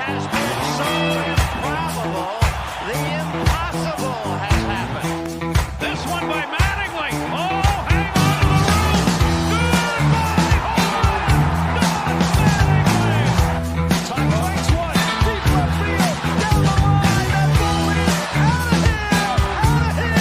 has been so improbable, the impossible has happened. This one by Mattingly. Oh, hang on to the roof. Goodbye, home run. Don Mattingly. Tucker waits one. Deep left field. Down the line. That ball is out of here. Out of here.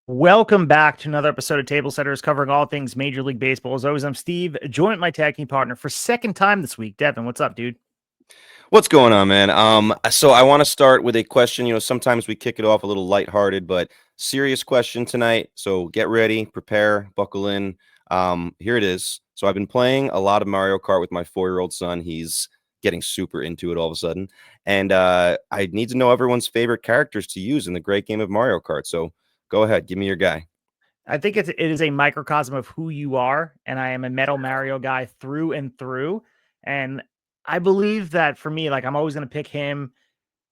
Welcome back to another episode of TableSetters covering all things Major League Baseball. As always, I'm Steve, joined my tag team partner for second time this week. Devin, what's up, dude? What's going on, man? So I want to start with a question. Sometimes we kick it off a little lighthearted, but serious question tonight. So get ready, prepare, buckle in. Here it is. So I've been playing a lot of Mario Kart with my 4-year-old son. He's getting super into it all of a sudden. And I need to know everyone's favorite characters to use in the great game of Mario Kart. So go ahead, give me your guy. I think it is a microcosm of who you are, and I am a Metal Mario guy through and through. And I believe that for me, like, I'm always going to pick him.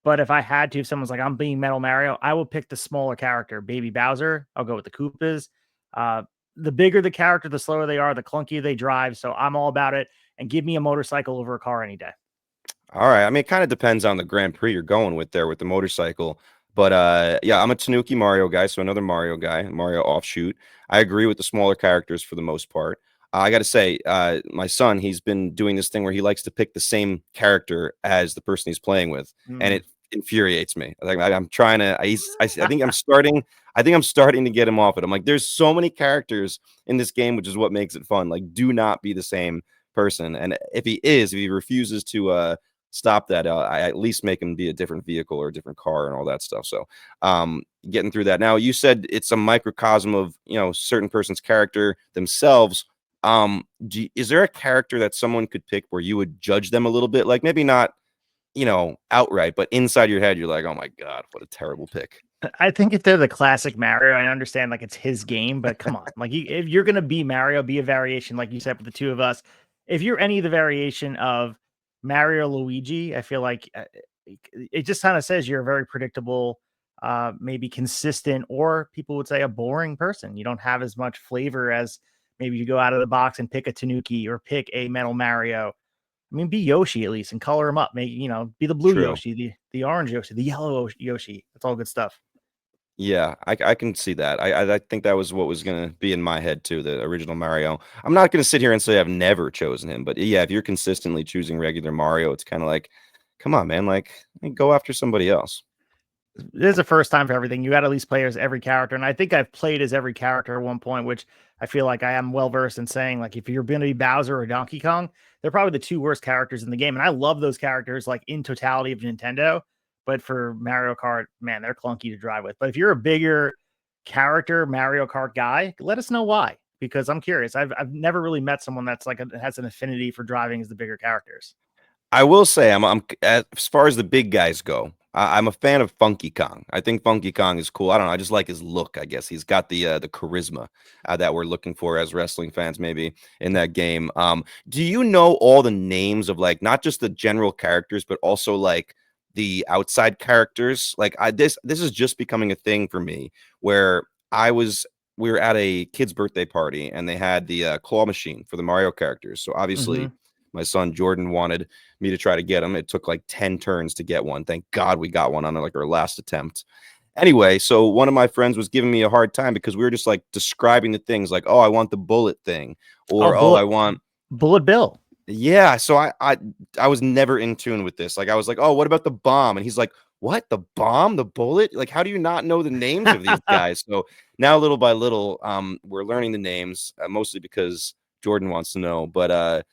But if I had to, if someone's like, I'm being Metal Mario, I will pick the smaller character, Baby Bowser. I'll go with the Koopas. The bigger the character, the slower they are, the clunkier they drive. So I'm all about it. And give me a motorcycle over a car any day. All right. I mean, it kind of depends on the Grand Prix you're going with there with the motorcycle. But yeah, I'm a Tanuki Mario guy, so another Mario guy, Mario offshoot. I agree with the smaller characters for the most part. I got to say, my son, he's been doing this thing where he likes to pick the same character as the person he's playing with, and it infuriates me. Like I'm trying to, I think I'm starting. I think I'm starting to get him off it. I'm like, there's so many characters in this game, which is what makes it fun. Like, do not be the same person. And if he refuses to stop that, I at least make him be a different vehicle or a different car and all that stuff. So getting through that. Now, you said it's a microcosm of certain person's character themselves. Is there a character that someone could pick where you would judge them a little bit, like maybe not outright, but inside your head you're like, oh my god, what a terrible pick? I think if they're the classic Mario, I understand like it's his game, but come on, like if you're gonna be Mario, be a variation, like you said, with the two of us. If you're any of the variation of Mario Luigi, I feel like it just kind of says you're a very predictable, maybe consistent, or people would say a boring person. You don't have as much flavor as maybe you go out of the box and pick a Tanuki or pick a Metal Mario. I mean, be Yoshi at least and color him up. Make be the blue True. Yoshi, the orange Yoshi, the yellow Yoshi. That's all good stuff. Yeah, I can see that. I think that was what was going to be in my head too, the original Mario. I'm not going to sit here and say I've never chosen him, but yeah, if you're consistently choosing regular Mario, it's kind of like, come on, man, like go after somebody else. This is the first time for everything. You got to at least play as every character, and I think I've played as every character at one point, which I feel like I am well versed in saying. Like, if you're going to be Bowser or Donkey Kong, they're probably the two worst characters in the game, and I love those characters like in totality of Nintendo. But for Mario Kart, man, they're clunky to drive with. But if you're a bigger character Mario Kart guy, let us know why, because I'm curious. I've never really met someone that's like has an affinity for driving as the bigger characters. I will say, I'm as far as the big guys go, I'm a fan of Funky Kong. I think Funky Kong is cool. I don't know. I just like his look. I guess he's got the charisma that we're looking for as wrestling fans, maybe in that game. Do you know all the names of like not just the general characters, but also like the outside characters? Like this is just becoming a thing for me where we were at a kid's birthday party and they had the claw machine for the Mario characters. So obviously my son Jordan wanted me to try to get him. It took like 10 turns to get one. Thank God we got one on like our last attempt. Anyway, so one of my friends was giving me a hard time because we were just like describing the things like, oh, I want the bullet thing, or I want Bullet Bill. Yeah, so I was never in tune with this. Like I was like, "Oh, what about the bomb?" And he's like, "What? The bomb? The bullet? Like how do you not know the names of these guys?" So now little by little we're learning the names mostly because Jordan wants to know. But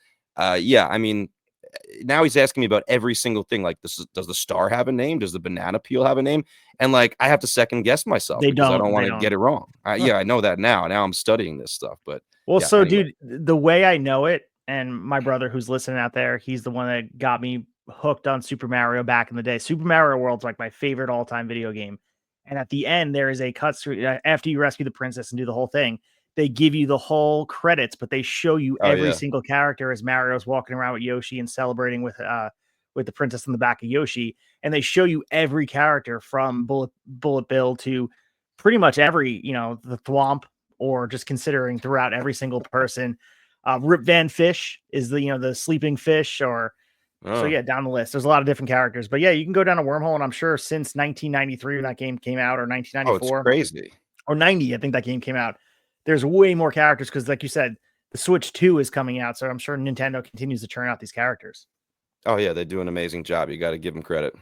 yeah, I mean now he's asking me about every single thing. Like does the star have a name? Does the banana peel have a name? And like I have to second guess myself because I don't want to get it wrong. Yeah, I know that now. Now I'm studying this stuff, but well, yeah, so anyway. dude, the way I know it, and my brother who's listening out there, he's the one that got me hooked on Super Mario back in the day. Super Mario World's like my favorite all-time video game. And at the end, there is a cut after you rescue the princess and do the whole thing. They give you the whole credits, but they show you every single character as Mario's walking around with Yoshi and celebrating with the princess in the back of Yoshi. And they show you every character from Bullet Bill to pretty much every, the thwomp, or just considering throughout every single person. Rip Van Fish is the sleeping fish, or so yeah, down the list. There's a lot of different characters, but yeah, you can go down a wormhole, and I'm sure since 1993 when that game came out, or Oh, it's 1994 crazy. or 90, I think that game came out. There's way more characters because, like you said, the Switch 2 is coming out, so I'm sure Nintendo continues to churn out these characters. Oh yeah, they do an amazing job. You got to give them credit.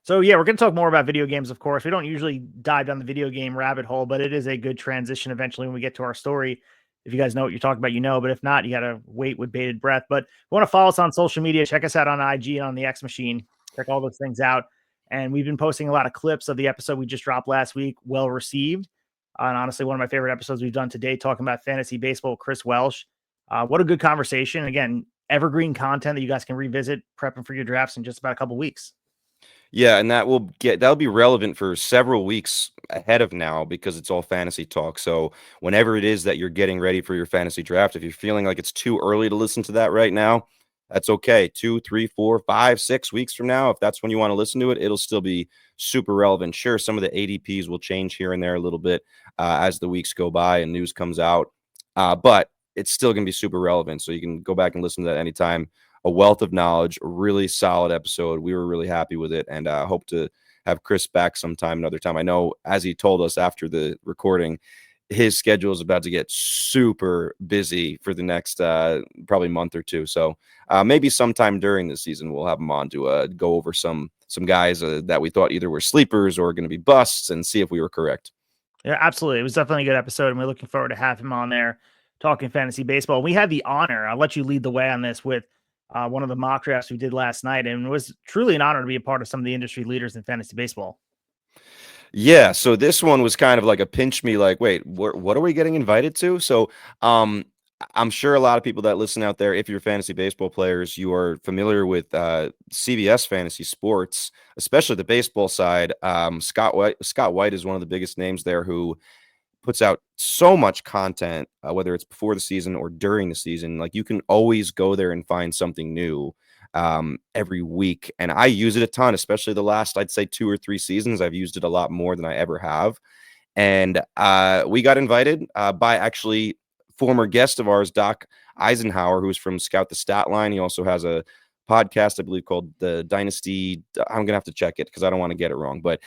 So yeah, we're going to talk more about video games, of course. We don't usually dive down the video game rabbit hole, but it is a good transition eventually when we get to our story. If you guys know what you're talking about, but if not, you got to wait with bated breath. But if you want to follow us on social media, check us out on IG and on the X Machine. Check all those things out. And we've been posting a lot of clips of the episode we just dropped last week, well received. And honestly, one of my favorite episodes we've done today, talking about fantasy baseball with Chris Welsh. What a good conversation. Again, evergreen content that you guys can revisit, prepping for your drafts in just about a couple weeks. Yeah, and that'll be relevant for several weeks ahead of now because it's all fantasy talk. So whenever it is that you're getting ready for your fantasy draft, if you're feeling like it's too early to listen to that right now, that's okay. 2, 3, 4, 5, 6 weeks from now, if that's when you want to listen to it, it'll still be super relevant. Sure, some of the ADPs will change here and there a little bit as the weeks go by and news comes out, but it's still going to be super relevant. So you can go back and listen to that anytime. A wealth of knowledge, a really solid episode. We were really happy with it, and hope to have Chris back sometime, another time. I know, as he told us after the recording, his schedule is about to get super busy for the next probably month or two. So maybe sometime during the season we'll have him on to go over some guys that we thought either were sleepers or going to be busts and see if we were correct. Yeah, absolutely. It was definitely a good episode, and we're looking forward to have him on there talking fantasy baseball. We had the honor, I'll let you lead the way on this, with one of the mock drafts we did last night, and it was truly an honor to be a part of some of the industry leaders in fantasy baseball. Yeah, so this one was kind of like a pinch me, like, wait, what are we getting invited to? So I'm sure a lot of people that listen out there, if you're fantasy baseball players, you are familiar with CBS Fantasy Sports, especially the baseball side. Scott White is one of the biggest names there, who puts out so much content, whether it's before the season or during the season. Like, you can always go there and find something new every week. And I use it a ton, especially the last, I'd say 2 or 3 seasons. I've used it a lot more than I ever have. And we got invited by actually former guest of ours, Doc Eisenhower, who's from Scout the Stat Line. He also has a podcast, I believe, called the Dynasty. I'm gonna have to check it because I don't want to get it wrong. But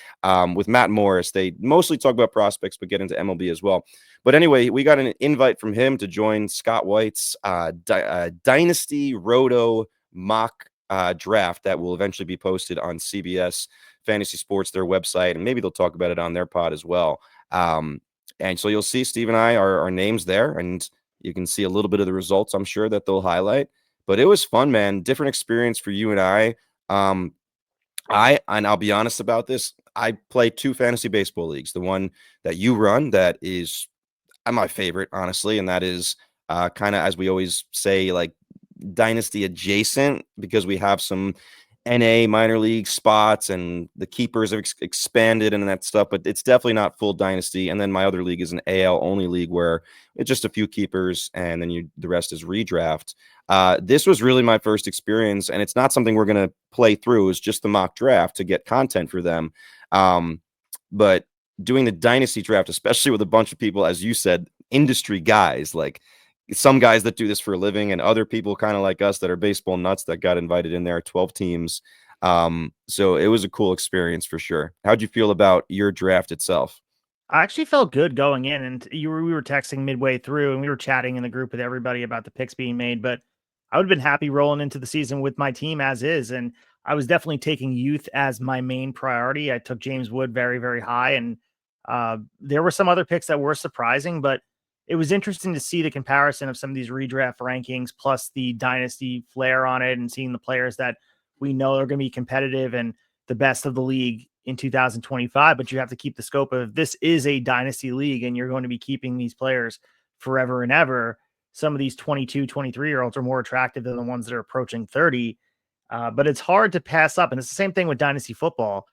with Matt Morris, they mostly talk about prospects, but get into MLB as well. But anyway, we got an invite from him to join Scott White's Dynasty Roto mock draft that will eventually be posted on CBS Fantasy Sports, their website, and maybe they'll talk about it on their pod as well. And so you'll see Steve and I, our names there, and you can see a little bit of the results, I'm sure, that they'll highlight. But it was fun, man. Different experience for you and I. And I'll be honest about this. I play 2 fantasy baseball leagues. The one that you run, that is my favorite, honestly, and that is kind of, as we always say, like dynasty adjacent, because we have some NA minor league spots and the keepers have expanded and that stuff, but it's definitely not full dynasty. And then my other league is an AL only league where it's just a few keepers and then the rest is redraft. This was really my first experience, and it's not something we're going to play through. It's just the mock draft to get content for them. But doing the dynasty draft, especially with a bunch of people, as you said, industry guys, like some guys that do this for a living and other people kind of like us that are baseball nuts that got invited in there, 12 teams. So it was a cool experience for sure. How'd you feel about your draft itself? I actually felt good going in, and we were texting midway through, and we were chatting in the group with everybody about the picks being made, but I would have been happy rolling into the season with my team as is. And I was definitely taking youth as my main priority. I took James Wood very, very high, and there were some other picks that were surprising, but it was interesting to see the comparison of some of these redraft rankings plus the dynasty flair on it, and seeing the players that we know are going to be competitive and the best of the league in 2025. But you have to keep the scope of, this is a dynasty league and you're going to be keeping these players forever and ever. Some of these 22, 23-year-olds are more attractive than the ones that are approaching 30. But it's hard to pass up. And it's the same thing with dynasty football.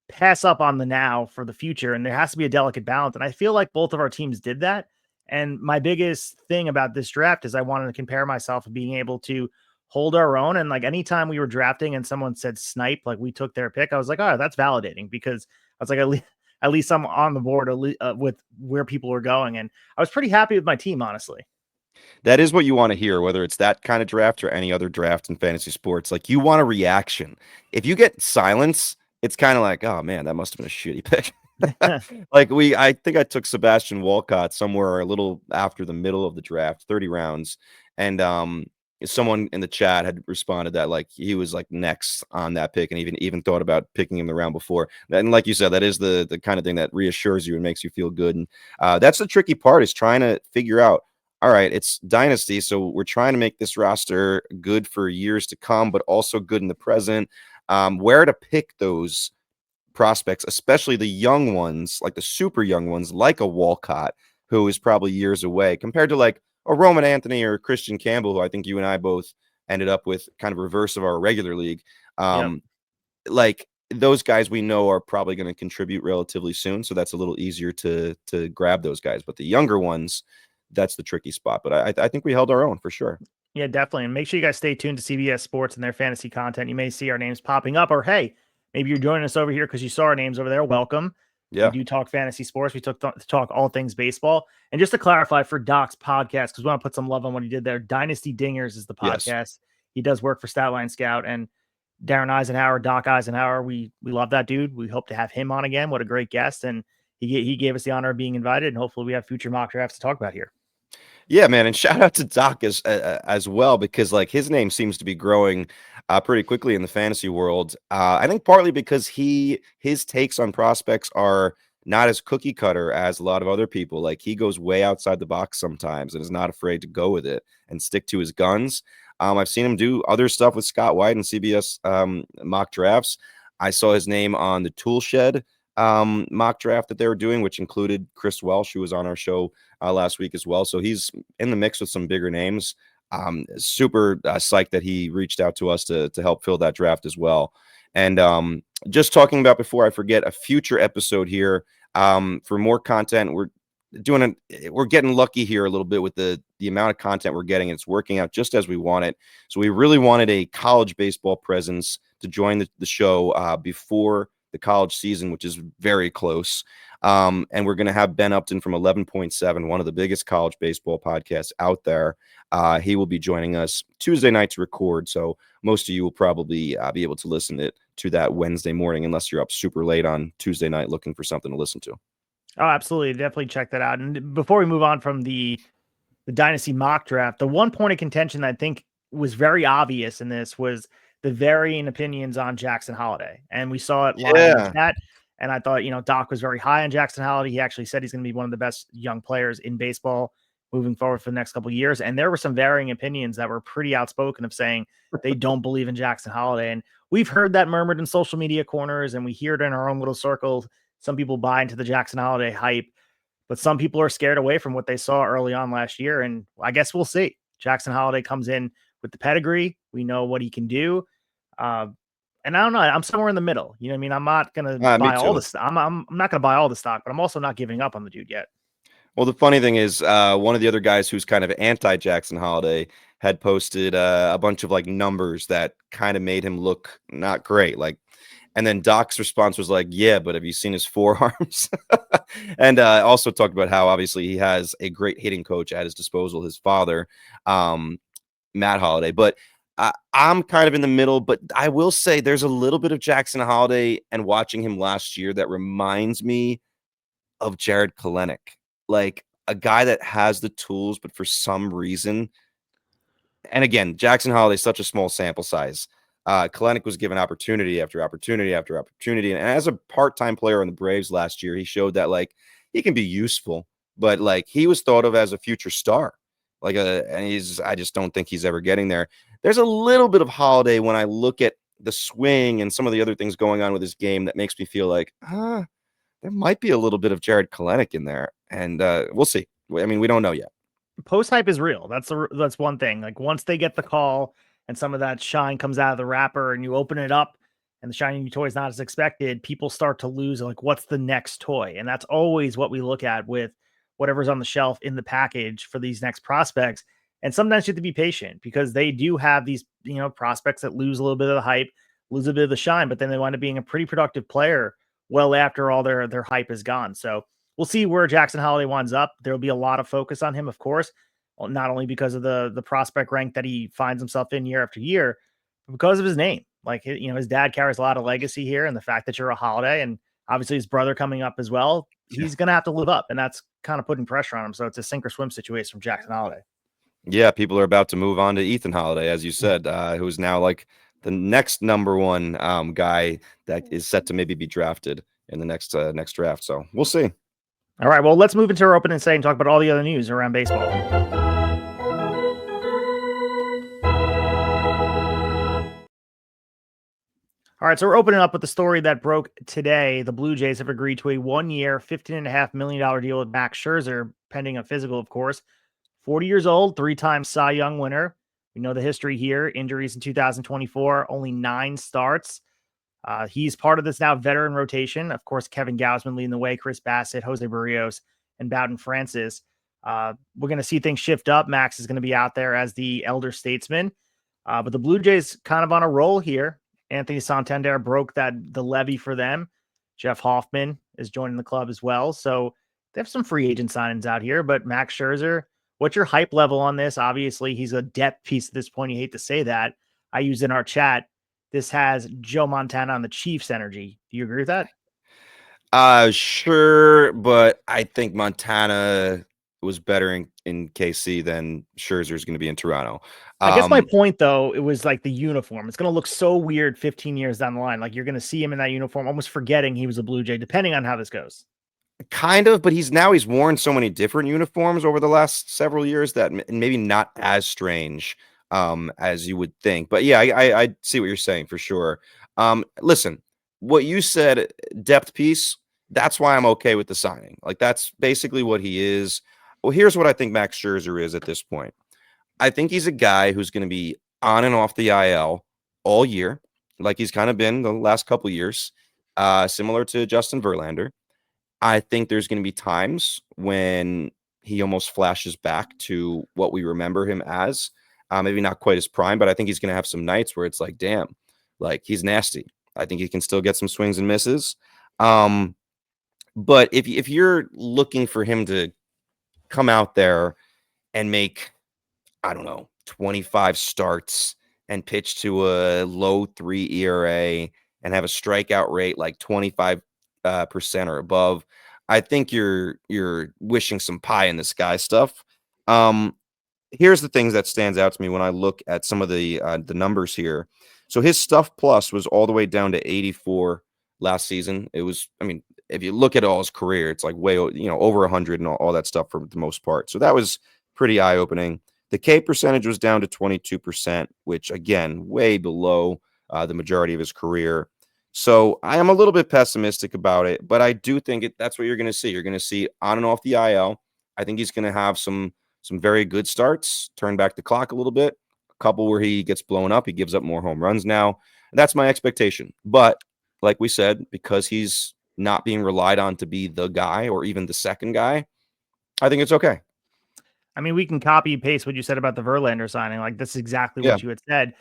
Pass up on the now for the future. And there has to be a delicate balance. And I feel like both of our teams did that. And my biggest thing about this draft is I wanted to compare myself to being able to hold our own. And like, anytime we were drafting and someone said snipe, like we took their pick, I was like, oh, that's validating, because I was like, at least I'm on the board with where people are going. And I was pretty happy with my team, honestly. That is what you want to hear, whether it's that kind of draft or any other draft in fantasy sports. Like, you want a reaction. If you get silence, it's kind of like, oh man, that must have been a shitty pick. Like, I think I took Sebastian Walcott somewhere a little after the middle of the draft, 30 rounds. And someone in the chat had responded that like he was like next on that pick, and even thought about picking him the round before. And like you said, that is the kind of thing that reassures you and makes you feel good. And that's the tricky part, is trying to figure out, all right, it's dynasty, so we're trying to make this roster good for years to come, but also good in the present. Where to pick those prospects, especially the young ones, like the super young ones, like a Walcott, who is probably years away, compared to like a Roman Anthony or Christian Campbell, who I think you and I both ended up with kind of reverse of our regular league. Like, those guys we know are probably going to contribute relatively soon, so that's a little easier to grab those guys. But the younger ones, that's the tricky spot. But I think we held our own for sure. Yeah, definitely. And make sure you guys stay tuned to CBS Sports and their fantasy content. You may see our names popping up, or hey, maybe you're joining us over here because you saw our names over there. Welcome. Yeah. We do talk fantasy sports. We talk all things baseball. And just to clarify for Doc's podcast, because we want to put some love on what he did there, Dynasty Dingers is the podcast. Yes. He does work for Statline Scout, and Darren Eisenhower, Doc Eisenhower. We love that dude. We hope to have him on again. What a great guest. And he gave us the honor of being invited, and hopefully we have future mock drafts to talk about here. Yeah, man, and shout out to Doc as well, because like his name seems to be growing pretty quickly in the fantasy world. I think partly because his takes on prospects are not as cookie cutter as a lot of other people. Like, he goes way outside the box sometimes and is not afraid to go with it and stick to his guns. I've seen him do other stuff with Scott White and CBS mock drafts. I saw his name on the Tool Shed mock draft that they were doing, which included Chris Welsh, who was on our show last week as well. So he's in the mix with some bigger names. Super psyched that he reached out to us to help fill that draft as well. And just talking about, before I forget, a future episode here for more content. We're getting lucky here a little bit with the amount of content we're getting. It's working out just as we want it. So we really wanted a college baseball presence to join the show before the college season, which is very close. And we're going to have Ben Upton from 11.7, one of the biggest college baseball podcasts out there. He will be joining us Tuesday night to record. So most of you will probably be able to listen to that Wednesday morning, unless you're up super late on Tuesday night looking for something to listen to. Oh, absolutely. Definitely check that out. And before we move on from the Dynasty mock draft, the one point of contention that I think was very obvious in this was the varying opinions on Jackson Holiday. And we saw it live in the chat. And I thought, Doc was very high on Jackson Holiday. He actually said he's going to be one of the best young players in baseball moving forward for the next couple of years. And there were some varying opinions that were pretty outspoken of saying they don't believe in Jackson Holiday. And we've heard that murmured in social media corners, and we hear it in our own little circles. Some people buy into the Jackson Holiday hype, but some people are scared away from what they saw early on last year. And I guess we'll see. Jackson Holiday comes in with the pedigree. We know what he can do. And I don't know. I'm somewhere in the middle. You know what I mean? I'm not going to buy all the stock. I'm not going to buy all the stock, but I'm also not giving up on the dude yet. Well, the funny thing is, one of the other guys who's kind of anti-Jackson Holiday had posted a bunch of like numbers that kind of made him look not great. Like, and then Doc's response was like, yeah, but have you seen his forearms? And also talked about how obviously he has a great hitting coach at his disposal, his father, Matt Holiday. But I'm kind of in the middle, but I will say there's a little bit of Jackson Holiday and watching him last year that reminds me of Jared Kelenic, like a guy that has the tools, but for some reason, and again, Jackson Holiday is such a small sample size. Kelenic was given opportunity after opportunity after opportunity. And as a part-time player on the Braves last year, he showed that like he can be useful, but like he was thought of as a future star. And I just don't think he's ever getting there. There's a little bit of Holiday when I look at the swing and some of the other things going on with his game that makes me feel like, there might be a little bit of Jared Kelenic in there. And we'll see. I mean, we don't know yet. Post hype is real. That's one thing. Like, once they get the call and some of that shine comes out of the wrapper and you open it up and the shiny new toy is not as expected, people start to lose like, what's the next toy? And that's always what we look at with whatever's on the shelf in the package for these next prospects. And sometimes you have to be patient because they do have these, prospects that lose a little bit of the hype, lose a bit of the shine, but then they wind up being a pretty productive player well after all their hype is gone. So we'll see where Jackson Holiday winds up. There'll be a lot of focus on him, of course, not only because of the prospect rank that he finds himself in year after year, but because of his name. Like, his dad carries a lot of legacy here, and the fact that you're a Holiday, and obviously his brother coming up as well, he's going to have to live up, and that's kind of putting pressure on him. So it's a sink or swim situation from Jackson Holiday. Yeah, people are about to move on to Ethan Holiday, as you said, who's now like the next number one guy that is set to maybe be drafted in the next draft. So we'll see. All right, well, let's move into our opening say and talk about all the other news around baseball. All right, so we're opening up with the story that broke today. The Blue Jays have agreed to a 1-year, $15.5 million deal with Max Scherzer, pending a physical, of course. 40 years old, 3-time Cy Young winner. We know the history here. Injuries in 2024, only 9 starts. He's part of this now veteran rotation. Of course, Kevin Gausman leading the way, Chris Bassitt, Jose Barrios, and Bowden Francis. We're going to see things shift up. Max is going to be out there as the elder statesman. But the Blue Jays kind of on a roll here. Anthony Santander broke the levy for them. Jeff Hoffman is joining the club as well. So they have some free agent signings out here. But Max Scherzer, what's your hype level on this? Obviously, he's a depth piece at this point. You hate to say that. I used in our chat, this has Joe Montana on the Chiefs energy. Do you agree with that? Sure, but I think Montana was better in KC than Scherzer is going to be in Toronto. I guess my point, though, it was like the uniform. It's going to look so weird 15 years down the line. Like, you're going to see him in that uniform, almost forgetting he was a Blue Jay, depending on how this goes. Kind of, but he's worn so many different uniforms over the last several years that maybe not as strange as you would think. But yeah, I see what you're saying for sure. Listen, what you said, depth piece, that's why I'm okay with the signing. Like, that's basically what he is. Well, here's what I think Max Scherzer is at this point. I think he's a guy who's going to be on and off the IL all year, like he's kind of been the last couple years, similar to Justin Verlander. I think there's going to be times when he almost flashes back to what we remember him as. Maybe not quite his prime, but I think he's going to have some nights where it's like, damn, like he's nasty. I think he can still get some swings and misses. But if you're looking for him to come out there and make, I don't know, 25 starts and pitch to a low 3 ERA and have a strikeout rate like 25% or above, I think you're wishing some pie in the sky stuff. Here's the things that stands out to me when I look at some of the numbers here. So his stuff plus was all the way down to 84 last season. It was, I mean, if you look at all his career, it's like way, over 100 and all that stuff for the most part. So that was pretty eye-opening. The K percentage was down to 22%, which again, way below the majority of his career. So I am a little bit pessimistic about it, but I do think that's what you're going to see. You're going to see on and off the IL. I think he's going to have some very good starts, turn back the clock a little bit, a couple where he gets blown up. He gives up more home runs now. That's my expectation. But like we said, because he's not being relied on to be the guy or even the second guy, I think it's okay. I mean, we can copy and paste what you said about the Verlander signing. Like, that's exactly what you had said.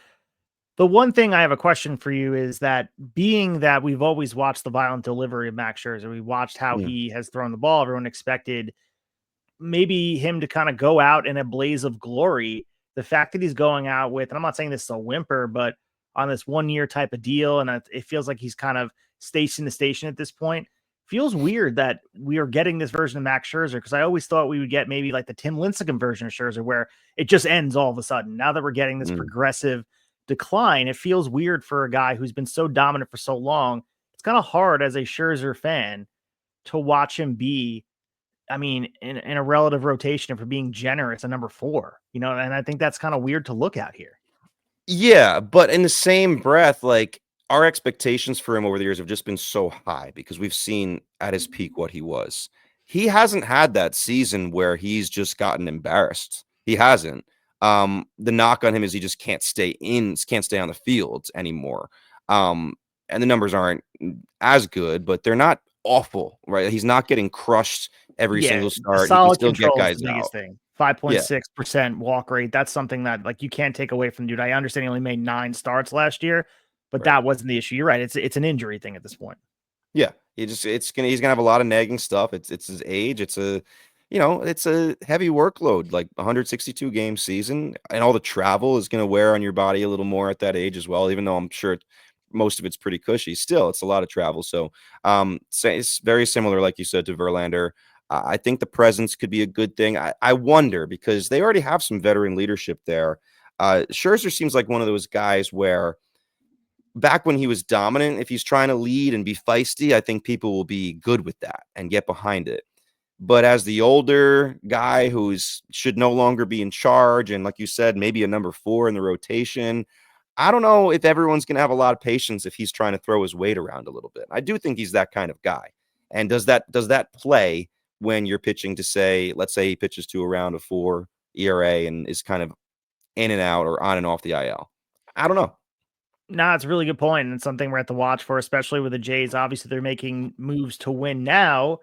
The one thing I have a question for you is that, being that we've always watched the violent delivery of Max Scherzer, we watched how he has thrown the ball. Everyone expected maybe him to kind of go out in a blaze of glory. The fact that he's going out with, and I'm not saying this is a whimper, but on this 1-year type of deal, and it feels like he's kind of station to station at this point. Feels weird that we are getting this version of Max Scherzer, because I always thought we would get maybe like the Tim Lincecum version of Scherzer, where it just ends all of a sudden. Now that we're getting this progressive decline, it feels weird for a guy who's been so dominant for so long. It's kind of hard as a Scherzer fan to watch him be, I mean, in a relative rotation for being generous at number 4, and I think that's kind of weird to look at here. Yeah, but in the same breath, like, our expectations for him over the years have just been so high because we've seen at his peak what he was. He hasn't had that season where he's just gotten embarrassed. He hasn't. The knock on him is he just can't stay on the field anymore. And the numbers aren't as good, but they're not awful, right? He's not getting crushed every single start. Solid he can still control get guys is the biggest out. thing. 5.6% walk rate. That's something that, like, you can't take away from the dude. I understand he only made 9 starts last year, but that wasn't the issue. You're right. It's an injury thing at this point. Yeah, he's gonna have a lot of nagging stuff. It's his age. It's a heavy workload, like 162 game season, and all the travel is gonna wear on your body a little more at that age as well. Even though I'm sure most of it's pretty cushy, still it's a lot of travel. So it's very similar, like you said, to Verlander. I think the presence could be a good thing. I wonder because they already have some veteran leadership there. Scherzer seems like one of those guys where back when he was dominant, if he's trying to lead and be feisty, I think people will be good with that and get behind it. But as the older guy who's should no longer be in charge, and like you said, maybe a number 4 in the rotation, I don't know if everyone's going to have a lot of patience if he's trying to throw his weight around a little bit. I do think he's that kind of guy. And does that play when you're pitching to say, let's say he pitches to around a 4 ERA and is kind of in and out or on and off the IL? I don't know. No, it's a really good point, and something we're at the watch for, especially with the Jays. Obviously, they're making moves to win now,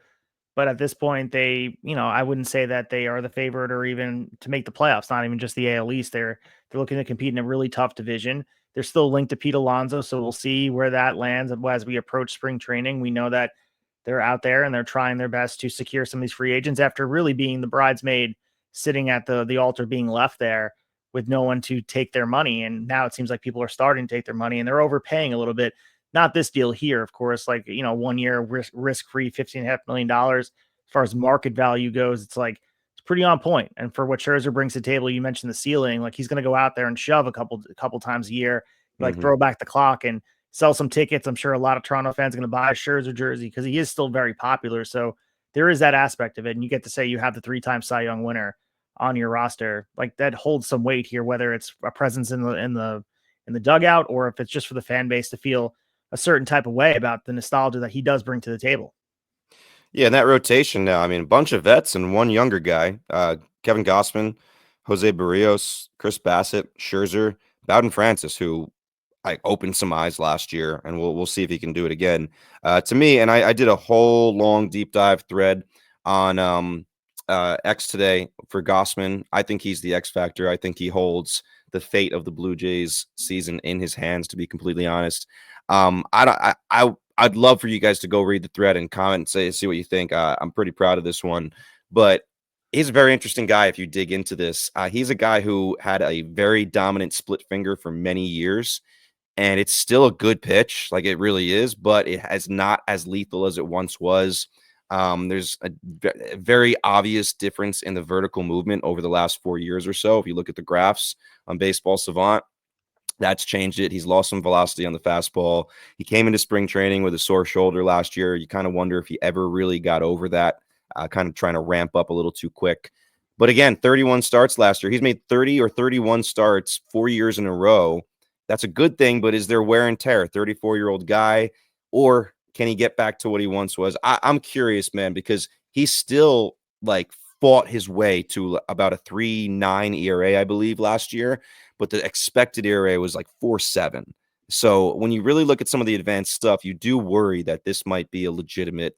but at this point, I wouldn't say that they are the favorite or even to make the playoffs. Not even just the AL East. They're looking to compete in a really tough division. They're still linked to Pete Alonso, so we'll see where that lands as we approach spring training. We know that they're out there and they're trying their best to secure some of these free agents after really being the bridesmaid, sitting at the altar, being left there with no one to take their money. And now it seems like people are starting to take their money and they're overpaying a little bit. Not this deal here, of course, like, 1 year risk-free $15.5 million. As far as market value goes, it's pretty on point. And for what Scherzer brings to the table, you mentioned the ceiling, like he's going to go out there and shove a couple times a year, throw back the clock and sell some tickets. I'm sure a lot of Toronto fans are going to buy a Scherzer jersey because he is still very popular. So there is that aspect of it. And you get to say you have the 3-time Cy Young winner on your roster. Like that holds some weight here, whether it's a presence in the dugout or if it's just for the fan base to feel a certain type of way about the nostalgia that he does bring to the table. Yeah, in that rotation now, I mean, a bunch of vets and one younger guy, Kevin Gausman, Jose Barrios, Chris Bassitt, Scherzer, Bowden Francis, who I opened some eyes last year, and we'll see if he can do it again. To me, and I did a whole long deep dive thread on X today for Gausman. I think he's the X factor. I think he holds the fate of the Blue Jays season in his hands, to be completely honest. I'd love for you guys to go read the thread and comment and see what you think. I'm pretty proud of this one, but he's a very interesting guy if you dig into this. He's a guy who had a very dominant split finger for many years, and it's still a good pitch, like it really is, but it is not as lethal as it once was. There's a very obvious difference in the vertical movement over the last 4 years or so. If you look at the graphs on Baseball Savant, that's changed it. He's lost some velocity on the fastball. He came into spring training with a sore shoulder last year. You kind of wonder if he ever really got over that, kind of trying to ramp up a little too quick. But again, 31 starts last year. He's made 30 or 31 starts 4 years in a row. That's a good thing, but is there wear and tear? 34-year-old guy, or can he get back to what he once was? I'm curious, man, because he's still fought his way to about a 3.9 ERA, I believe, last year, but the expected ERA was 4.7. So when you really look at some of the advanced stuff, you do worry that this might be a legitimate,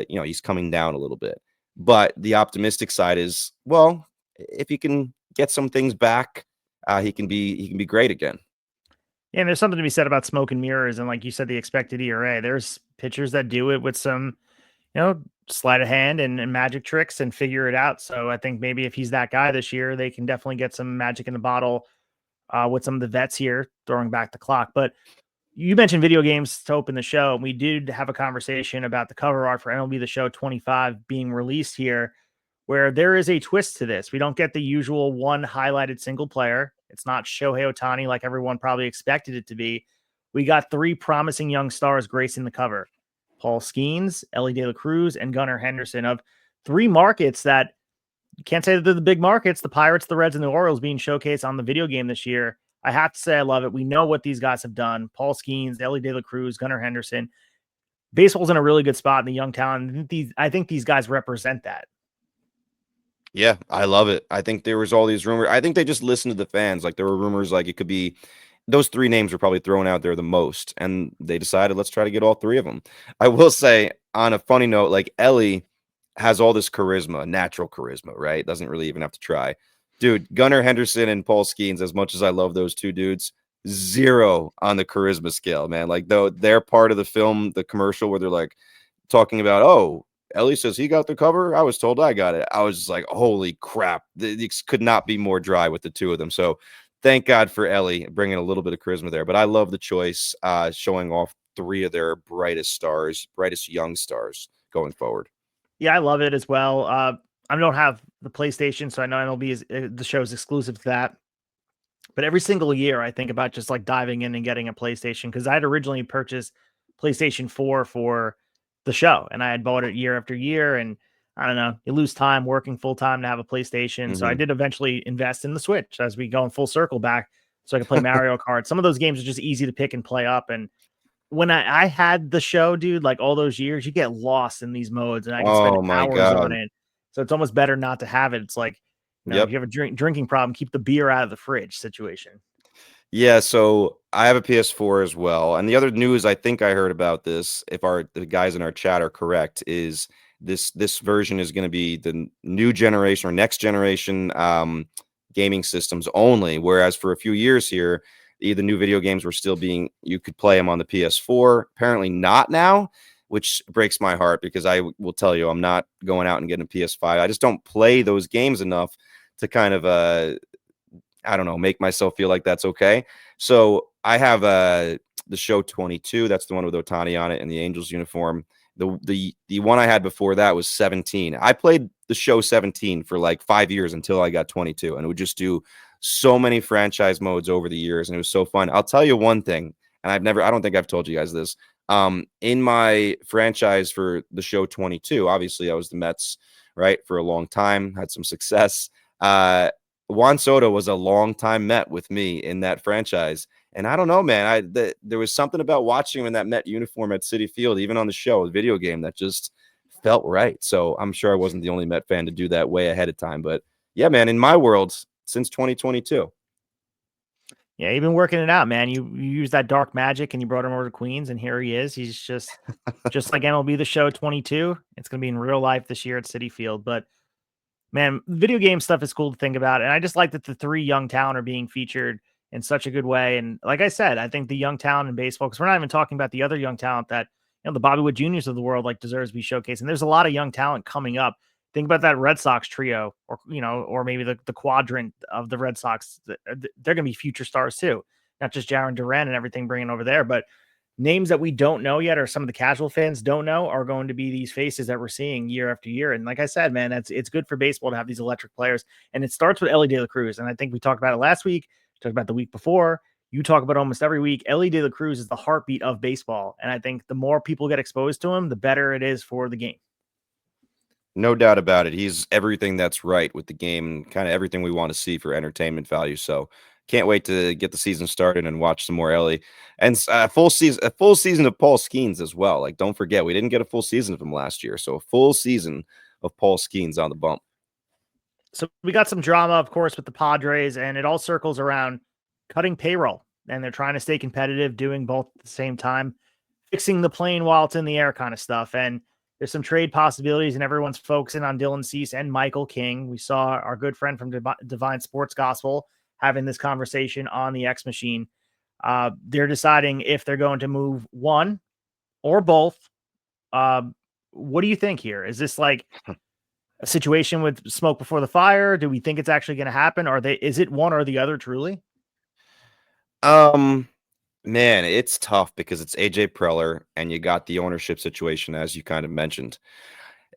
he's coming down a little bit. But the optimistic side is, well, if he can get some things back, he can be great again. Yeah, and there's something to be said about smoke and mirrors. And like you said, the expected ERA, there's pitchers that do it with some, sleight of hand and magic tricks and figure it out. So I think maybe if he's that guy this year, they can definitely get some magic in the bottle with some of the vets here throwing back the clock. But you mentioned video games to open the show. And we did have a conversation about the cover art for MLB The Show 25 being released here, where there is a twist to this. We don't get the usual one highlighted single player. It's not Shohei Ohtani like everyone probably expected it to be. We got 3 promising young stars gracing the cover. Paul Skeens, Ellie De La Cruz, and Gunnar Henderson, of 3 markets that you can't say that they're the big markets. The Pirates, the Reds, and the Orioles being showcased on the video game this year. I have to say I love it. We know what these guys have done. Paul Skeens, Ellie De La Cruz, Gunnar Henderson. Baseball's in a really good spot in the young talent. I think these guys represent that. Yeah, I love it. I think there was all these rumors. I think they just listened to the fans. There were rumors it could be those 3 names were probably thrown out there the most, and they decided let's try to get all 3 of them. I will say on a funny note, Ellie has all this charisma, natural charisma, right? Doesn't really even have to try. Dude, Gunnar Henderson and Paul Skeens, as much as I love those 2 dudes, zero on the charisma scale, man. Like, though they're part of the film, the commercial where they're like talking about, oh, Ellie says he got the cover. I was told I got it. I was just like, holy crap. This could not be more dry with the two of them. So thank God for Ellie bringing a little bit of charisma there. But I love the choice, showing off three of their brightest stars, brightest young stars going forward. Yeah, I love it as well. I don't have the PlayStation, so I know MLB is the show is exclusive to that. But every single year, I think about just like diving in and getting a PlayStation because I had originally purchased PlayStation 4 for the show, and I had bought it year after year. And I don't know, you lose time working full time to have a PlayStation. So I did eventually invest in the Switch as we go in full circle back, so I could play Mario Kart. Some of those games are just easy to pick and play up. And when I had the show, dude, like all those years, you get lost in these modes, and I can spend Oh my hours God. on it. So it's almost better not to have it. It's like, Yep. if you have a drinking problem, keep the beer out of the fridge situation. Yeah, so I have a PS4 as well. And the other news I think I heard about this, if the guys in our chat are correct, is this version is going to be the new generation or next generation gaming systems only. Whereas for a few years here, the new video games were still you could play them on the PS4. Apparently not now, which breaks my heart because I will tell you, I'm not going out and getting a PS5. I just don't play those games enough to kind of I don't know, make myself feel like that's okay. So I have the show 22. That's the one with Otani on it and the Angels uniform. The one I had before that was 17. I played the show 17 for like 5 years until I got 22, and it would just do so many franchise modes over the years, and it was so fun. I'll tell you one thing, and I don't think I've told you guys this. In my franchise for the show 22, obviously I was the Mets, right, for a long time, had some success. Juan Soto was a long-time Met with me in that franchise. And I don't know, man, there was something about watching him in that Met uniform at Citi Field, even on the show, the video game, that just felt right. So I'm sure I wasn't the only Met fan to do that way ahead of time. But yeah, man, in my world, since 2022. Yeah, you've been working it out, man. You used that dark magic and you brought him over to Queens, and here he is. He's just like MLB The Show 22. It's going to be in real life this year at Citi Field. But man, video game stuff is cool to think about. And I just like that the three young talent are being featured in such a good way. And like I said, I think the young talent in baseball, because we're not even talking about the other young talent that, the Bobby Wood Juniors of the world, like, deserves to be showcased. And there's a lot of young talent coming up. Think about that Red Sox trio, or maybe the quadrant of the Red Sox. They're going to be future stars too, not just Jaron Duran and everything bringing over there, but names that we don't know yet, or some of the casual fans don't know, are going to be these faces that we're seeing year after year. And like I said, man, it's good for baseball to have these electric players. And it starts with Ellie De La Cruz. And I think we talked about it last week, talked about the week before. You talk about almost every week. Ellie De La Cruz is the heartbeat of baseball. And I think the more people get exposed to him, the better it is for the game. No doubt about it. He's everything that's right with the game and kind of everything we want to see for entertainment value. So can't wait to get the season started and watch some more Ellie, and a full season of Paul Skeens as well. Like, don't forget, we didn't get a full season of him last year, so a full season of Paul Skeens on the bump. So we got some drama, of course, with the Padres, and it all circles around cutting payroll, and they're trying to stay competitive, doing both at the same time, fixing the plane while it's in the air kind of stuff. And there's some trade possibilities, and everyone's focusing on Dylan Cease and Michael King. We saw our good friend from Divine Sports Gospel having this conversation on the X Machine. They're deciding if they're going to move one or both. What do you think here? Is this like a situation with smoke before the fire? Do we think it's actually going to happen? Is it one or the other truly? Man, it's tough because it's AJ Preller and you got the ownership situation, as you kind of mentioned.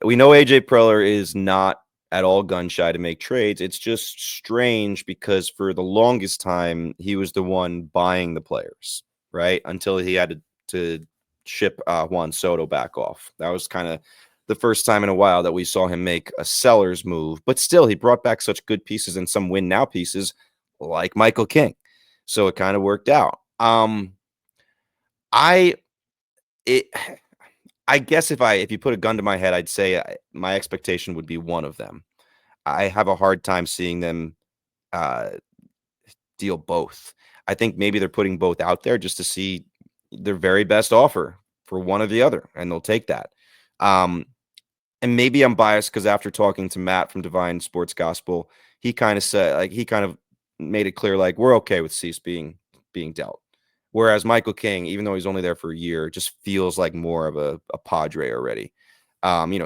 We know AJ Preller is not at all gun shy to make trades. It's just strange because for the longest time, he was the one buying the players, right? Until he had to ship Juan Soto back off. That was kind of the first time in a while that we saw him make a seller's move. But still, he brought back such good pieces and some win now pieces like Michael King. So it kind of worked out. I guess if you put a gun to my head, I'd say my expectation would be one of them. I have a hard time seeing them deal both. I think maybe they're putting both out there just to see their very best offer for one or the other, and they'll take that. And maybe I'm biased because after talking to Matt from Divine Sports Gospel, he kind of said, like, he kind of made it clear, like, we're okay with Cease being being dealt. Whereas Michael King, even though he's only there for a year, just feels like more of a Padre already.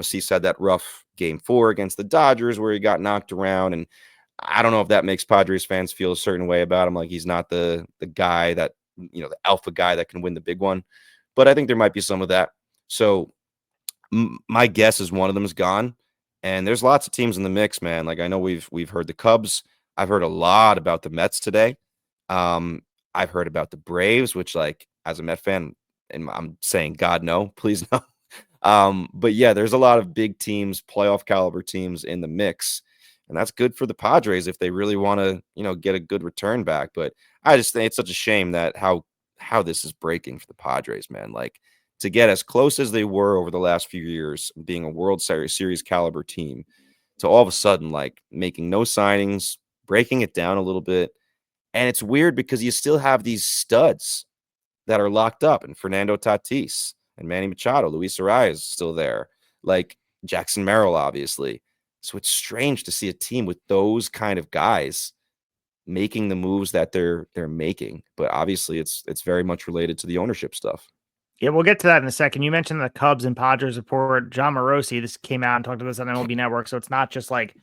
Cease had that rough game 4 against the Dodgers where he got knocked around. And I don't know if that makes Padres fans feel a certain way about him. Like he's not the guy that, the alpha guy that can win the big one. But I think there might be some of that. So my guess is one of them is gone. And there's lots of teams in the mix, man. Like I know we've heard the Cubs. I've heard a lot about the Mets today. I've heard about the Braves, which, like, as a Met fan, and I'm saying, God, no, please no. But yeah, there's a lot of big teams, playoff caliber teams in the mix, and that's good for the Padres if they really want to, get a good return back. But I just think it's such a shame that how this is breaking for the Padres, man. Like to get as close as they were over the last few years, being a World Series caliber team, to all of a sudden like making no signings, breaking it down a little bit. And it's weird because you still have these studs that are locked up, and Fernando Tatis and Manny Machado, Luis Arias is still there, like Jackson Merrill, obviously. So it's strange to see a team with those kind of guys making the moves that they're making. But obviously, it's very much related to the ownership stuff. Yeah, we'll get to that in a second. You mentioned the Cubs and Padres report. John Morosi, this came out and talked about this on MLB Network, so it's not just like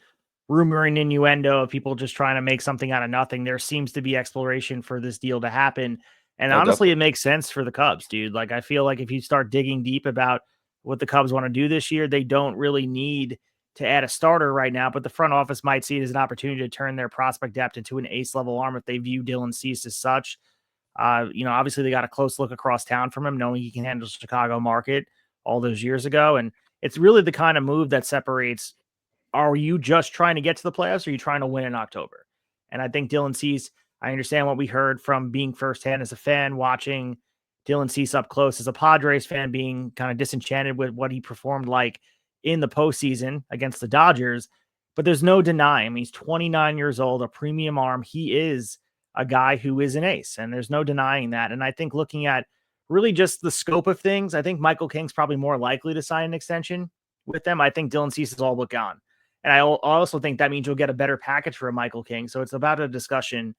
rumor and innuendo of people just trying to make something out of nothing. There seems to be exploration for this deal to happen. And honestly, definitely. it makes sense for the Cubs, dude. Like, I feel like if you start digging deep about what the Cubs want to do this year, they don't really need to add a starter right now, but the front office might see it as an opportunity to turn their prospect depth into an ace level arm if they view Dylan Cease as such. Obviously they got a close look across town from him, knowing he can handle the Chicago market all those years ago. And it's really the kind of move that separates, are you just trying to get to the playoffs or are you trying to win in October? And I think Dylan Cease, I understand what we heard from being firsthand as a fan, watching Dylan Cease up close as a Padres fan, being kind of disenchanted with what he performed like in the postseason against the Dodgers. But there's no denying him. He's 29 years old, a premium arm. He is a guy who is an ace, and there's no denying that. And I think looking at really just the scope of things, I think Michael King's probably more likely to sign an extension with them. I think Dylan Cease is all but gone. And I also think that means you'll get a better package for a Michael King. So it's about a discussion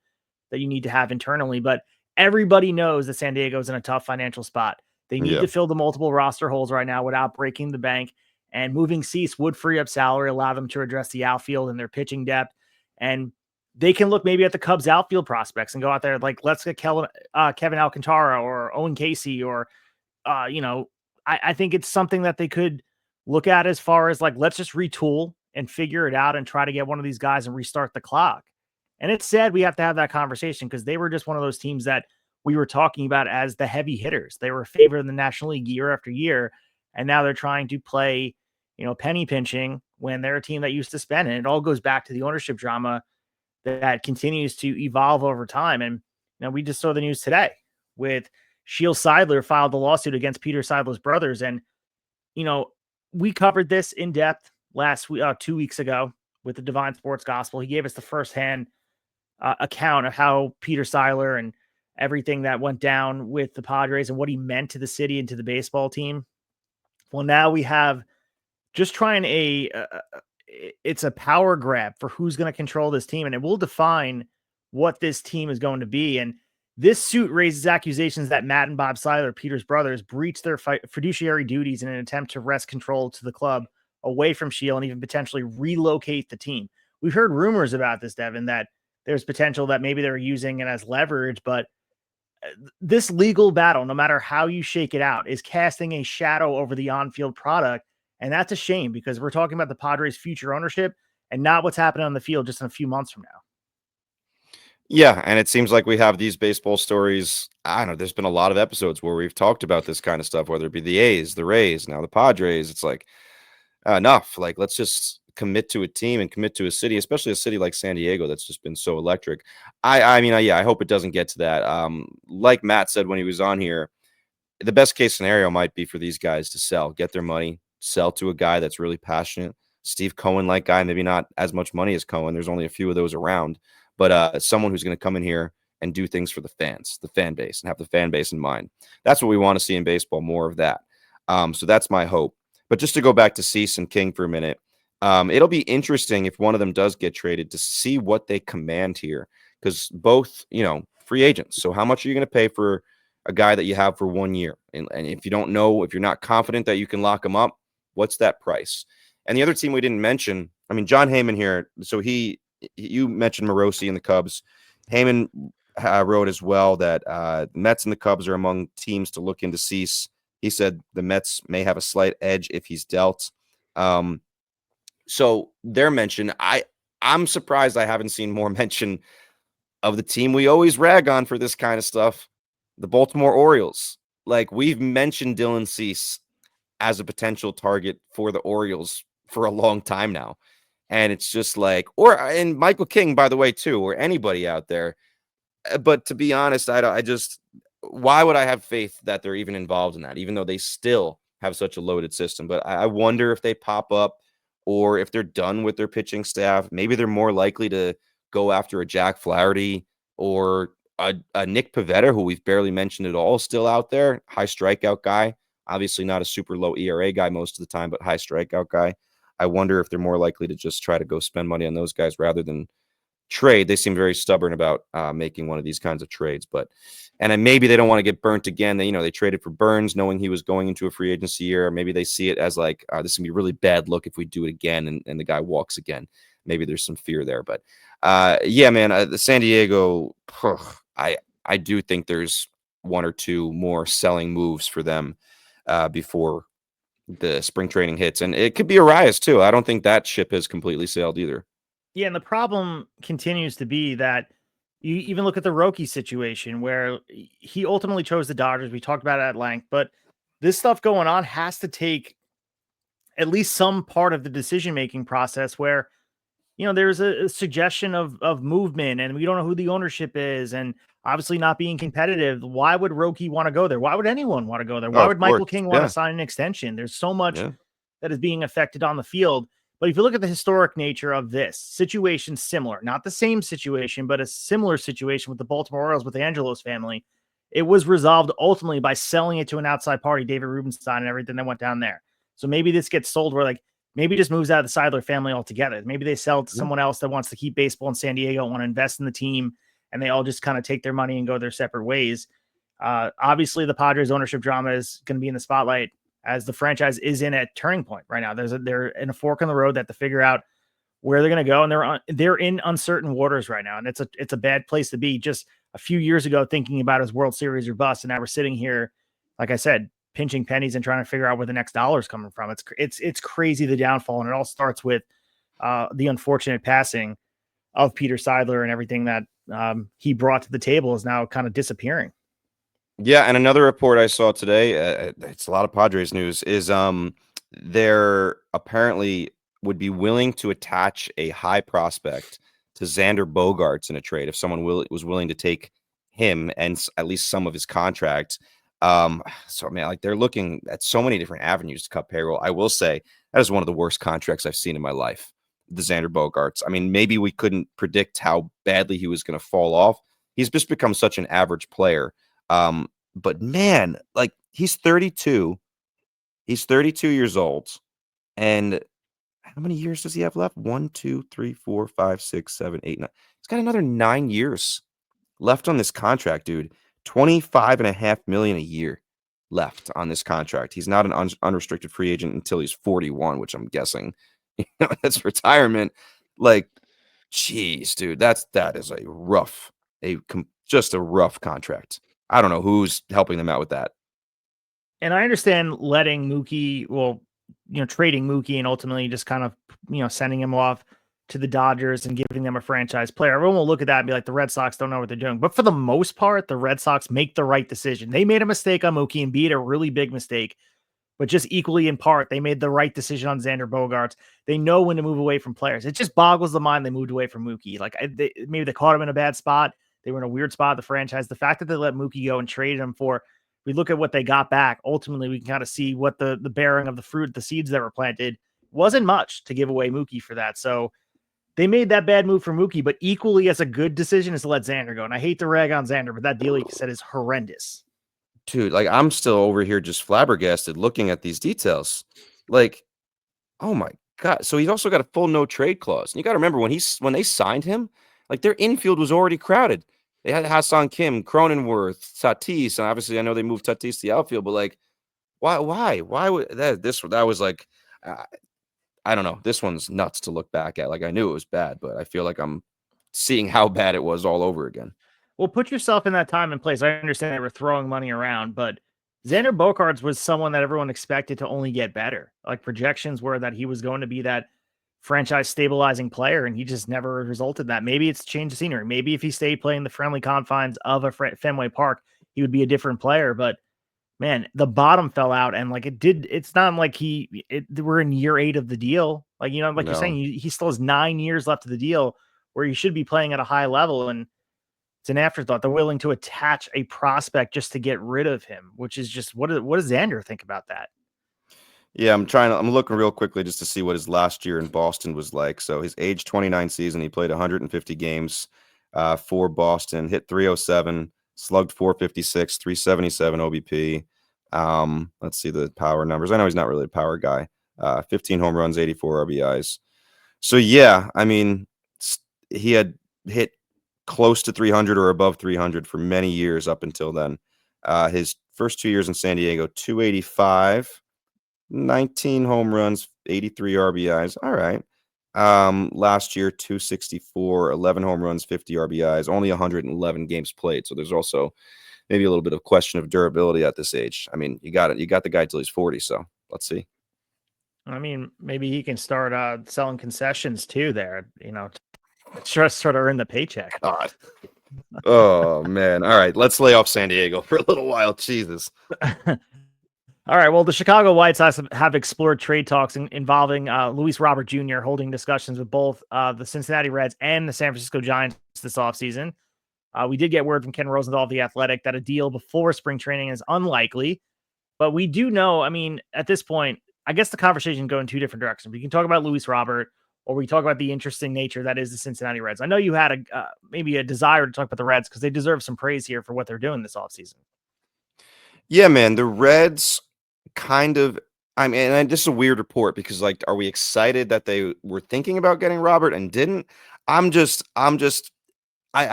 that you need to have internally. But everybody knows that San Diego's in a tough financial spot. They need to fill the multiple roster holes right now without breaking the bank. And moving Cease would free up salary, allow them to address the outfield and their pitching depth. And they can look maybe at the Cubs outfield prospects and go out there like, let's get Kevin Alcantara or Owen Casey or, I think it's something that they could look at as far as like, let's just retool and figure it out and try to get one of these guys and restart the clock. And it's sad we have to have that conversation because they were just one of those teams that we were talking about as the heavy hitters. They were favored in the National League year after year. And now they're trying to play, penny pinching when they're a team that used to spend. And it all goes back to the ownership drama that continues to evolve over time. And we just saw the news today with Shiel Seidler filed the lawsuit against Peter Seidler's brothers. And, we covered this in depth last week, 2 weeks ago with the Divine Sports Gospel. He gave us the firsthand account of how Peter Seidler and everything that went down with the Padres and what he meant to the city and to the baseball team. Well, now we have just trying it's a power grab for who's going to control this team, and it will define what this team is going to be. And this suit raises accusations that Matt and Bob Seidler, Peter's brothers, breached their fiduciary duties in an attempt to wrest control to the club away from Shiel and even potentially relocate the team. We've heard rumors about this, Devin, that there's potential that maybe they're using it as leverage, but this legal battle, no matter how you shake it out, is casting a shadow over the on-field product. And that's a shame because we're talking about the Padres' future ownership and not what's happening on the field just in a few months from now. Yeah, and it seems like we have these baseball stories. I don't know, there's been a lot of episodes where we've talked about this kind of stuff, whether it be the A's, the Rays, now the Padres. It's like, enough. Like, let's just commit to a team and commit to a city, especially a city like San Diego that's just been so electric. I hope it doesn't get to that. Like Matt said when he was on here, the best case scenario might be for these guys to sell, get their money, sell to a guy that's really passionate. Steve Cohen-like guy, maybe not as much money as Cohen. There's only a few of those around. But someone who's going to come in here and do things for the fans, the fan base, and have the fan base in mind. That's what we want to see in baseball, more of that. So that's my hope. But just to go back to Cease and King for a minute, it'll be interesting if one of them does get traded to see what they command here. because both, free agents. So how much are you going to pay for a guy that you have for 1 year? And if you don't know, if you're not confident that you can lock him up, what's that price? And the other team we didn't mention, I mean, John Heyman here. So you mentioned Morosi and the Cubs. Heyman wrote as well that the Mets and the Cubs are among teams to look into Cease. He said the Mets may have a slight edge if he's dealt. So their mention, I'm surprised I haven't seen more mention of the team we always rag on for this kind of stuff, the Baltimore Orioles. Like, we've mentioned Dylan Cease as a potential target for the Orioles for a long time now. And it's just like, and Michael King, by the way, too, or anybody out there. But to be honest, why would I have faith that they're even involved in that, even though they still have such a loaded system? But I wonder if they pop up, or if they're done with their pitching staff. Maybe they're more likely to go after a Jack Flaherty or a Nick Pivetta, who we've barely mentioned at all, still out there. High strikeout guy. Obviously not a super low ERA guy most of the time, but high strikeout guy. I wonder if they're more likely to just try to go spend money on those guys rather than trade. They seem very stubborn about making one of these kinds of trades, and maybe they don't want to get burnt again. They traded for Burns knowing he was going into a free agency year. Maybe they see it as like, this is gonna be a really bad look if we do it again and the guy walks again. Maybe there's some fear there, but yeah, man, the San Diego, I do think there's one or two more selling moves for them before the spring training hits, and it could be Arias too. I don't think that ship has completely sailed either. Yeah, and the problem continues to be that you even look at the Roki situation where he ultimately chose the Dodgers. We talked about it at length, but this stuff going on has to take at least some part of the decision-making process where, there's a suggestion of movement, and we don't know who the ownership is, and obviously not being competitive. Why would Roki want to go there? Why would anyone want to go there? Why would Michael King want to sign an extension? There's so much that is being affected on the field. But if you look at the historic nature of this situation, similar, not the same situation, but a similar situation with the Baltimore Orioles with the Angelos family, it was resolved ultimately by selling it to an outside party, David Rubenstein, and everything that went down there. So maybe this gets sold where, like, maybe it just moves out of the Seidler family altogether. Maybe they sell it to someone else that wants to keep baseball in San Diego, want to invest in the team, and they all just kind of take their money and go their separate ways. Obviously, the Padres ownership drama is going to be in the spotlight as the franchise is in a turning point right now. They're in a fork in the road that to figure out where they're going to go, and they're in uncertain waters right now, and it's a bad place to be. Just a few years ago, thinking about his World Series or bust, and now we're sitting here, like I said, pinching pennies and trying to figure out where the next dollar is coming from. It's crazy, the downfall, and it all starts with the unfortunate passing of Peter Seidler, and everything that he brought to the table is now kind of disappearing. Yeah, and another report I saw today, it's a lot of Padres news, is they're apparently would be willing to attach a high prospect to Xander Bogaerts in a trade if someone was willing to take him and at least some of his contract. So, man, like, they're looking at so many different avenues to cut payroll. I will say that is one of the worst contracts I've seen in my life, the Xander Bogaerts. I mean, maybe we couldn't predict how badly he was going to fall off. He's just become such an average player. But man, like, he's 32. He's 32 years old. And how many years does he have left? 1, 2, 3, 4, 5, 6, 7, 8, 9. He's got another 9 years left on this contract, dude. $25.5 million a year left on this contract. He's not an unrestricted free agent until he's 41, which I'm guessing that's retirement. Like, geez, dude, that is just a rough contract. I don't know who's helping them out with that. And I understand letting Mookie, trading Mookie and ultimately just kind of, sending him off to the Dodgers and giving them a franchise player. Everyone will look at that and be like, the Red Sox don't know what they're doing. But for the most part, the Red Sox make the right decision. They made a mistake on Mookie, and beat a really big mistake, but just equally in part, they made the right decision on Xander Bogaerts. They know when to move away from players. It just boggles the mind they moved away from Mookie. Like, maybe they caught him in a bad spot. They were in a weird spot, the franchise. The fact that they let Mookie go and traded him for, we look at what they got back. Ultimately, we can kind of see what the bearing of the fruit, the seeds that were planted, wasn't much to give away Mookie for that. So they made that bad move for Mookie, but equally as a good decision is to let Xander go. And I hate to rag on Xander, but that deal, like you said, is horrendous. Dude, like, I'm still over here just flabbergasted looking at these details. Like, oh my God. So he's also got a full no trade clause. And you got to remember when they signed him, Like their infield was already crowded. They had Hassan Kim, Cronenworth, Tatis, and obviously I know they moved Tatis to the outfield, but like, why would that was like, uh, I don't know. This one's nuts to look back at. Like I knew it was bad, but I feel like I'm seeing how bad it was all over again. Well, put yourself in that time and place. I understand they were throwing money around, but Xander Bogaerts was someone that everyone expected to only get better. Like projections were that he was going to be that franchise stabilizing player, and he just never resulted in that. Maybe it's change of scenery. Maybe if he stayed playing the friendly confines of a Fenway Park, he would be a different player. But man, the bottom fell out, and like it did. It's not like we're in year 8 of the deal. Like like you're saying, No. he still has 9 years left of the deal where he should be playing at a high level, and it's an afterthought. They're willing to attach a prospect just to get rid of him, which is just what does Xander think about that? Yeah, I'm looking real quickly just to see what his last year in Boston was like. So his age 29 season, he played 150 games for Boston, hit 307, slugged 456, 377 OBP. Let's see the power numbers. I know he's not really a power guy. 15 home runs, 84 RBIs. So yeah, I mean, he had hit close to 300 or above 300 for many years up until then. His first 2 years in San Diego, 285. 19 home runs, 83 RBIs. All right. Last year, 264, 11 home runs, 50 RBIs, only 111 games played. So there's also maybe a little bit of question of durability at this age. I mean, you got it. You got the guy till he's 40. So let's see. I mean, maybe he can start selling concessions too there, just sort of earn the paycheck. God. Oh, man. All right. Let's lay off San Diego for a little while. Jesus. All right. Well, the Chicago White Sox have explored trade talks involving Luis Robert Jr. holding discussions with both the Cincinnati Reds and the San Francisco Giants this offseason. We did get word from Ken Rosenthal of The Athletic that a deal before spring training is unlikely, but we do know, I mean, at this point, I guess the conversation can go in two different directions. We can talk about Luis Robert, or we talk about the interesting nature that is the Cincinnati Reds. I know you had maybe a desire to talk about the Reds because they deserve some praise here for what they're doing this offseason. Yeah, man. The Reds kind of, I mean, and this is a weird report because, like, are we excited that they were thinking about getting Robert and didn't? I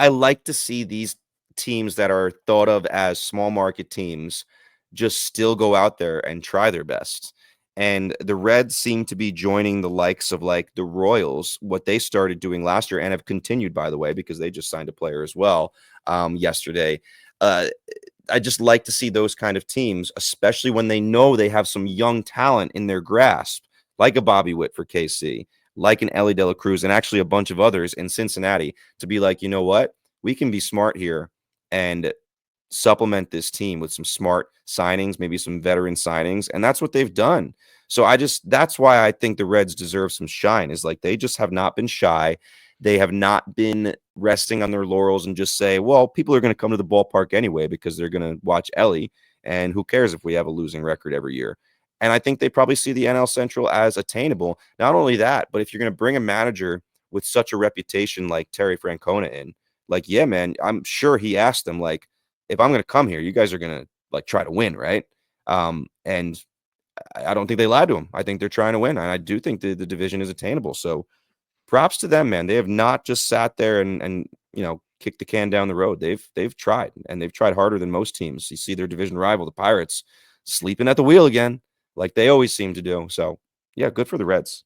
like to see these teams that are thought of as small market teams just still go out there and try their best. And the Reds seem to be joining the likes of like the Royals, what they started doing last year and have continued, by the way, because they just signed a player as well yesterday. I just like to see those kind of teams, especially when they know they have some young talent in their grasp, like a Bobby Witt for KC, like an Ellie De La Cruz, and actually a bunch of others in Cincinnati, to be like, you know what? We can be smart here and supplement this team with some smart signings, maybe some veteran signings. And that's what they've done. So that's why I think the Reds deserve some shine, is like they just have not been shy. They have not been resting on their laurels and just say, well, people are going to come to the ballpark anyway because they're going to watch Ellie. And who cares if we have a losing record every year? And I think they probably see the NL Central as attainable. Not only that, but if you're going to bring a manager with such a reputation like Terry Francona in, like, yeah, man, I'm sure he asked them, like, if I'm going to come here, you guys are going to like try to win, right? And I don't think they lied to him. I think they're trying to win. And I do think the division is attainable. So props to them, man. They have not just sat there and kicked the can down the road. They've tried, and they've tried harder than most teams. You see their division rival, the Pirates, sleeping at the wheel again, like they always seem to do. So yeah, good for the Reds.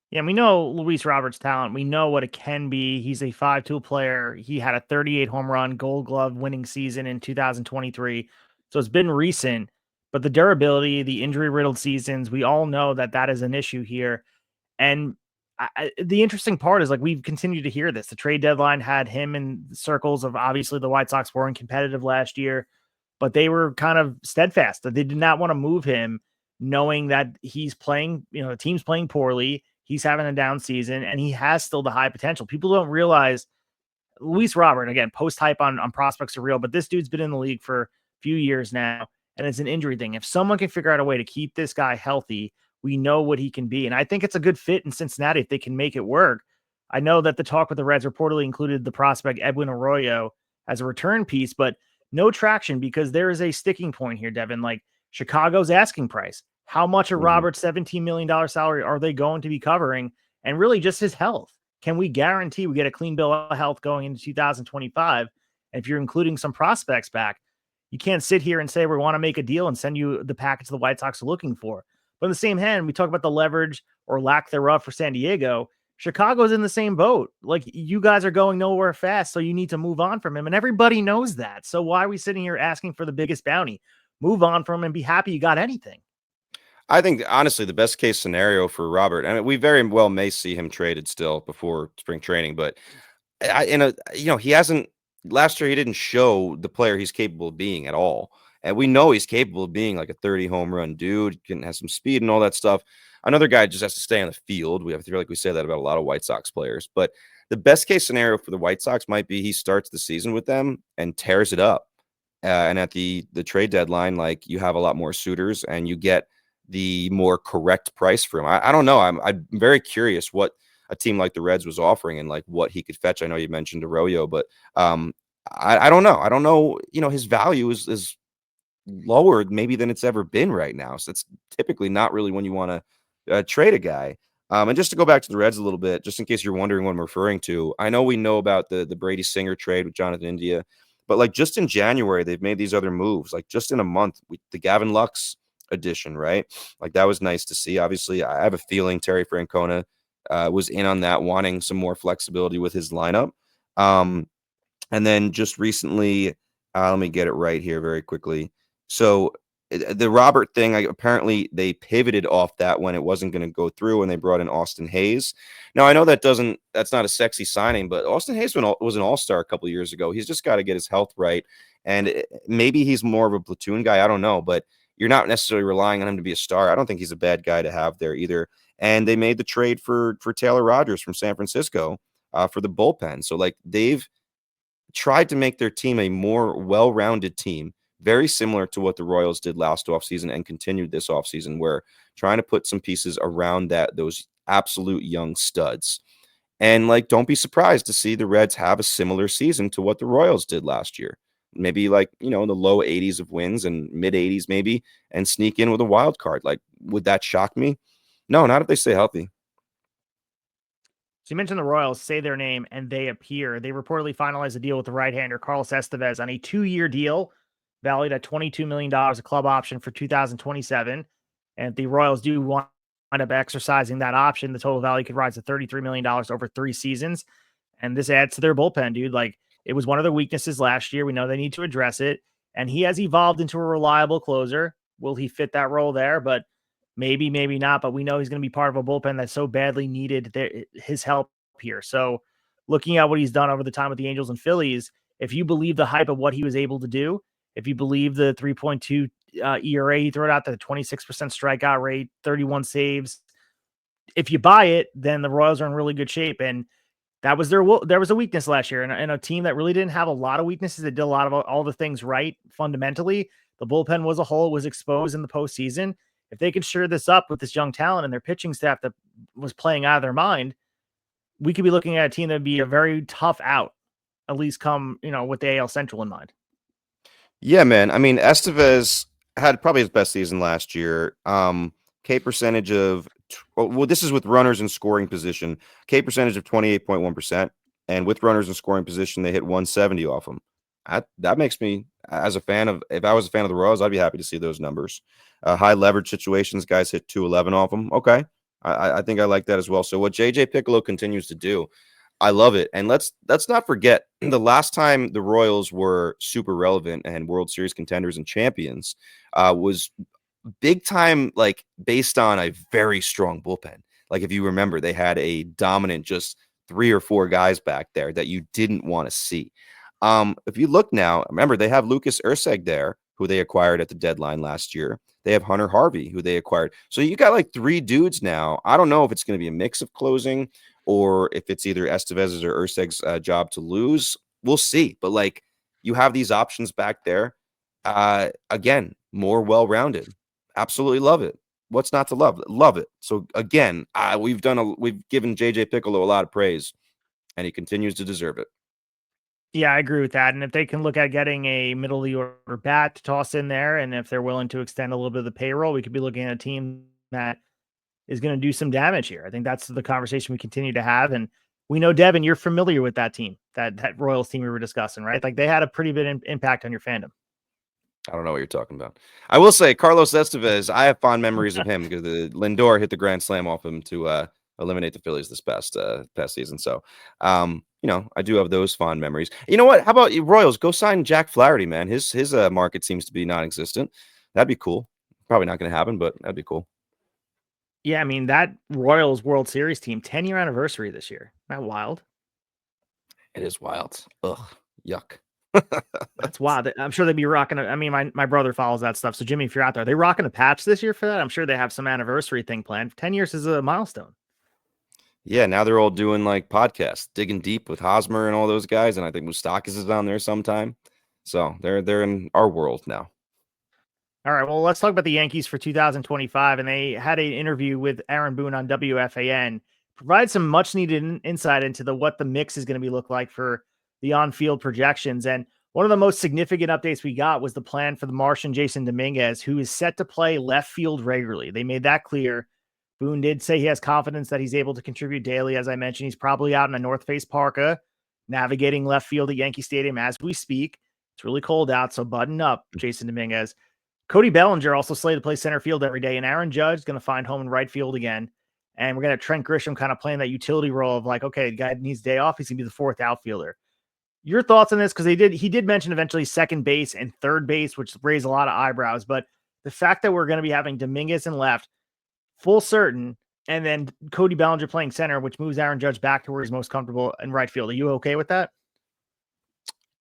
Yeah, we know Luis Roberts' talent. We know what it can be. He's a 5-tool player. He had a 38 home run Gold Glove winning season in 2023. So it's been recent, but the durability, the injury riddled seasons, we all know that is an issue here. And the interesting part is, like, we've continued to hear this. The trade deadline had him in circles of, obviously the White Sox weren't competitive last year, but they were kind of steadfast that they did not want to move him, knowing that he's playing, the team's playing poorly. He's having a down season, and he has still the high potential. People don't realize Luis Robert, again, post hype on prospects are real, but this dude's been in the league for a few years now, and it's an injury thing. If someone can figure out a way to keep this guy healthy, we know what he can be. And I think it's a good fit in Cincinnati if they can make it work. I know that the talk with the Reds reportedly included the prospect Edwin Arroyo as a return piece, but no traction because there is a sticking point here, Devin. Like, Chicago's asking price. How much of Robert's $17 million salary are they going to be covering? And really just his health. can we guarantee we get a clean bill of health going into 2025? And if you're including some prospects back, you can't sit here and say we want to make a deal and send you the package the White Sox are looking for. But in the same hand, we talk about the leverage or lack thereof for San Diego. Chicago's in the same boat. Like, you guys are going nowhere fast, so you need to move on from him. And everybody knows that. So why are we sitting here asking for the biggest bounty? Move on from him and be happy you got anything. I think honestly the best case scenario for Robert, I mean, we very well may see him traded still before spring training, but he hasn't. Last year he didn't show the player he's capable of being at all, and we know he's capable of being like a 30 home run dude, can have some speed and all that stuff. Another guy just has to stay on the field. We have to feel like we say that about a lot of White Sox players, but the best case scenario for the White Sox might be he starts the season with them and tears it up, and at the trade deadline, like, you have a lot more suitors and you get the more correct price for him. I don't know. I'm very curious what a team like the Reds was offering and like what he could fetch. I know you mentioned Arroyo, but I don't know. I don't know. His value is lower maybe than it's ever been right now. So it's typically not really when you want to trade a guy. And just to go back to the Reds a little bit, just in case you're wondering what I'm referring to, I know we know about the Brady Singer trade with Jonathan India, but like just in January, they've made these other moves. Like just in a month, the Gavin Lux addition, right? Like that was nice to see. Obviously, I have a feeling Terry Francona was in on that, wanting some more flexibility with his lineup. And then just recently, let me get it right here very quickly. So the Robert thing, apparently they pivoted off that when it wasn't going to go through, and they brought in Austin Hayes. Now I know that's not a sexy signing, but Austin Hayes was an all-star a couple of years ago. He's just got to get his health right, and maybe he's more of a platoon guy. I don't know, but you're not necessarily relying on him to be a star. I don't think he's a bad guy to have there either. And they made the trade for Taylor Rogers from San Francisco for the bullpen. So like they've tried to make their team a more well-rounded team, very similar to what the Royals did last offseason and continued this offseason, where trying to put some pieces around those absolute young studs. And like, don't be surprised to see the Reds have a similar season to what the Royals did last year. Maybe like, in the low 80s of wins and mid 80s maybe, and sneak in with a wild card. Like, would that shock me? No, not if they stay healthy. So you mentioned the Royals, say their name, and they appear. They reportedly finalized a deal with the right-hander Carlos Estevez on a 2-year deal valued at $22 million, a club option for 2027. And if the Royals do wind up exercising that option, the total value could rise to $33 million over 3 seasons. And this adds to their bullpen, dude. Like, it was one of their weaknesses last year. We know they need to address it. And he has evolved into a reliable closer. Will he fit that role there? But maybe, maybe not. But we know he's going to be part of a bullpen that so badly needed his help here. So looking at what he's done over the time with the Angels and Phillies, if you believe the hype of what he was able to do, if you believe the 3.2 ERA, he threw it out to the 26% strikeout rate, 31 saves. If you buy it, then the Royals are in really good shape. And there was a weakness last year, and a team that really didn't have a lot of weaknesses. They did a lot of all the things right fundamentally. The bullpen was a whole, was exposed in the postseason. If they could shore this up with this young talent and their pitching staff that was playing out of their mind, we could be looking at a team that would be a very tough out, at least come, with the AL Central in mind. Yeah, man. I mean, Estevez had probably his best season last year. K percentage of this is with runners in scoring position. K percentage of 28.1%, and with runners in scoring position, they hit 170 off them. That makes me, as a fan of, if I was a fan of the Royals, I'd be happy to see those numbers. High leverage situations, guys hit 211 off them. Okay, I think I like that as well. So what JJ Piccolo continues to do, I love it. And let's not forget the last time the Royals were super relevant and World Series contenders and champions was big time, like based on a very strong bullpen. Like if you remember, they had a dominant, just 3 or 4 guys back there that you didn't want to see. If you look now, remember they have Lucas Erceg there, who they acquired at the deadline last year. They have Hunter Harvey, who they acquired. So you got like 3 dudes now. I don't know if it's going to be a mix of closing or if it's either Estevez's or Erceg's job to lose. We'll see. But like, you have these options back there. Again, more well-rounded. Absolutely love it. What's not to love? Love it. So again, we've given JJ Piccolo a lot of praise, and he continues to deserve it. Yeah, I agree with that. And if they can look at getting a middle of the order bat to toss in there, and if they're willing to extend a little bit of the payroll, we could be looking at a team that is going to do some damage here. I think that's the conversation we continue to have. And We know, Devin, you're familiar with that team, that Royals team we were discussing, right? Like they had a pretty big impact on your fandom. I don't know what you're talking about. I will say Carlos Estevez, I have fond memories of him because the Lindor hit the grand slam off him to eliminate the Phillies this past season. So, I do have those fond memories. You know what? How about you Royals? Go sign Jack Flaherty, man. His market seems to be non-existent. That'd be cool. Probably not going to happen, but that'd be cool. Yeah, I mean, that Royals World Series team, 10-year anniversary this year. Isn't that wild? It is wild. Ugh, yuck. That's wild. I'm sure they'd be rocking. I mean, my brother follows that stuff. So, Jimmy, if you're out there, are they rocking a patch this year for that? I'm sure they have some anniversary thing planned. 10 years is a milestone. Yeah, now they're all doing like podcasts, digging deep with Hosmer and all those guys, and I think Moustakis is on there sometime. So they're in our world now. All right, well, let's talk about the Yankees for 2025. And they had an interview with Aaron Boone on WFAN, provide some much needed insight into what the mix is going to be look like for the on-field projections. And one of the most significant updates we got was the plan for the Martian Jason Dominguez, who is set to play left field regularly. They made that clear. Boone did say he has confidence that he's able to contribute daily. As I mentioned, he's probably out in a North Face parka, navigating left field at Yankee Stadium as we speak. It's really cold out, so button up, Jason Dominguez. Cody Bellinger also slated to play center field every day, and Aaron Judge is going to find home in right field again. And we're going to have Trent Grisham kind of playing that utility role of like, okay, the guy needs day off. He's going to be the fourth outfielder. Your thoughts on this? Because he did mention eventually second base and third base, which raised a lot of eyebrows. But the fact that we're going to be having Dominguez in left, full certain, and then Cody Bellinger playing center, which moves Aaron Judge back to where he's most comfortable in right field. Are you okay with that?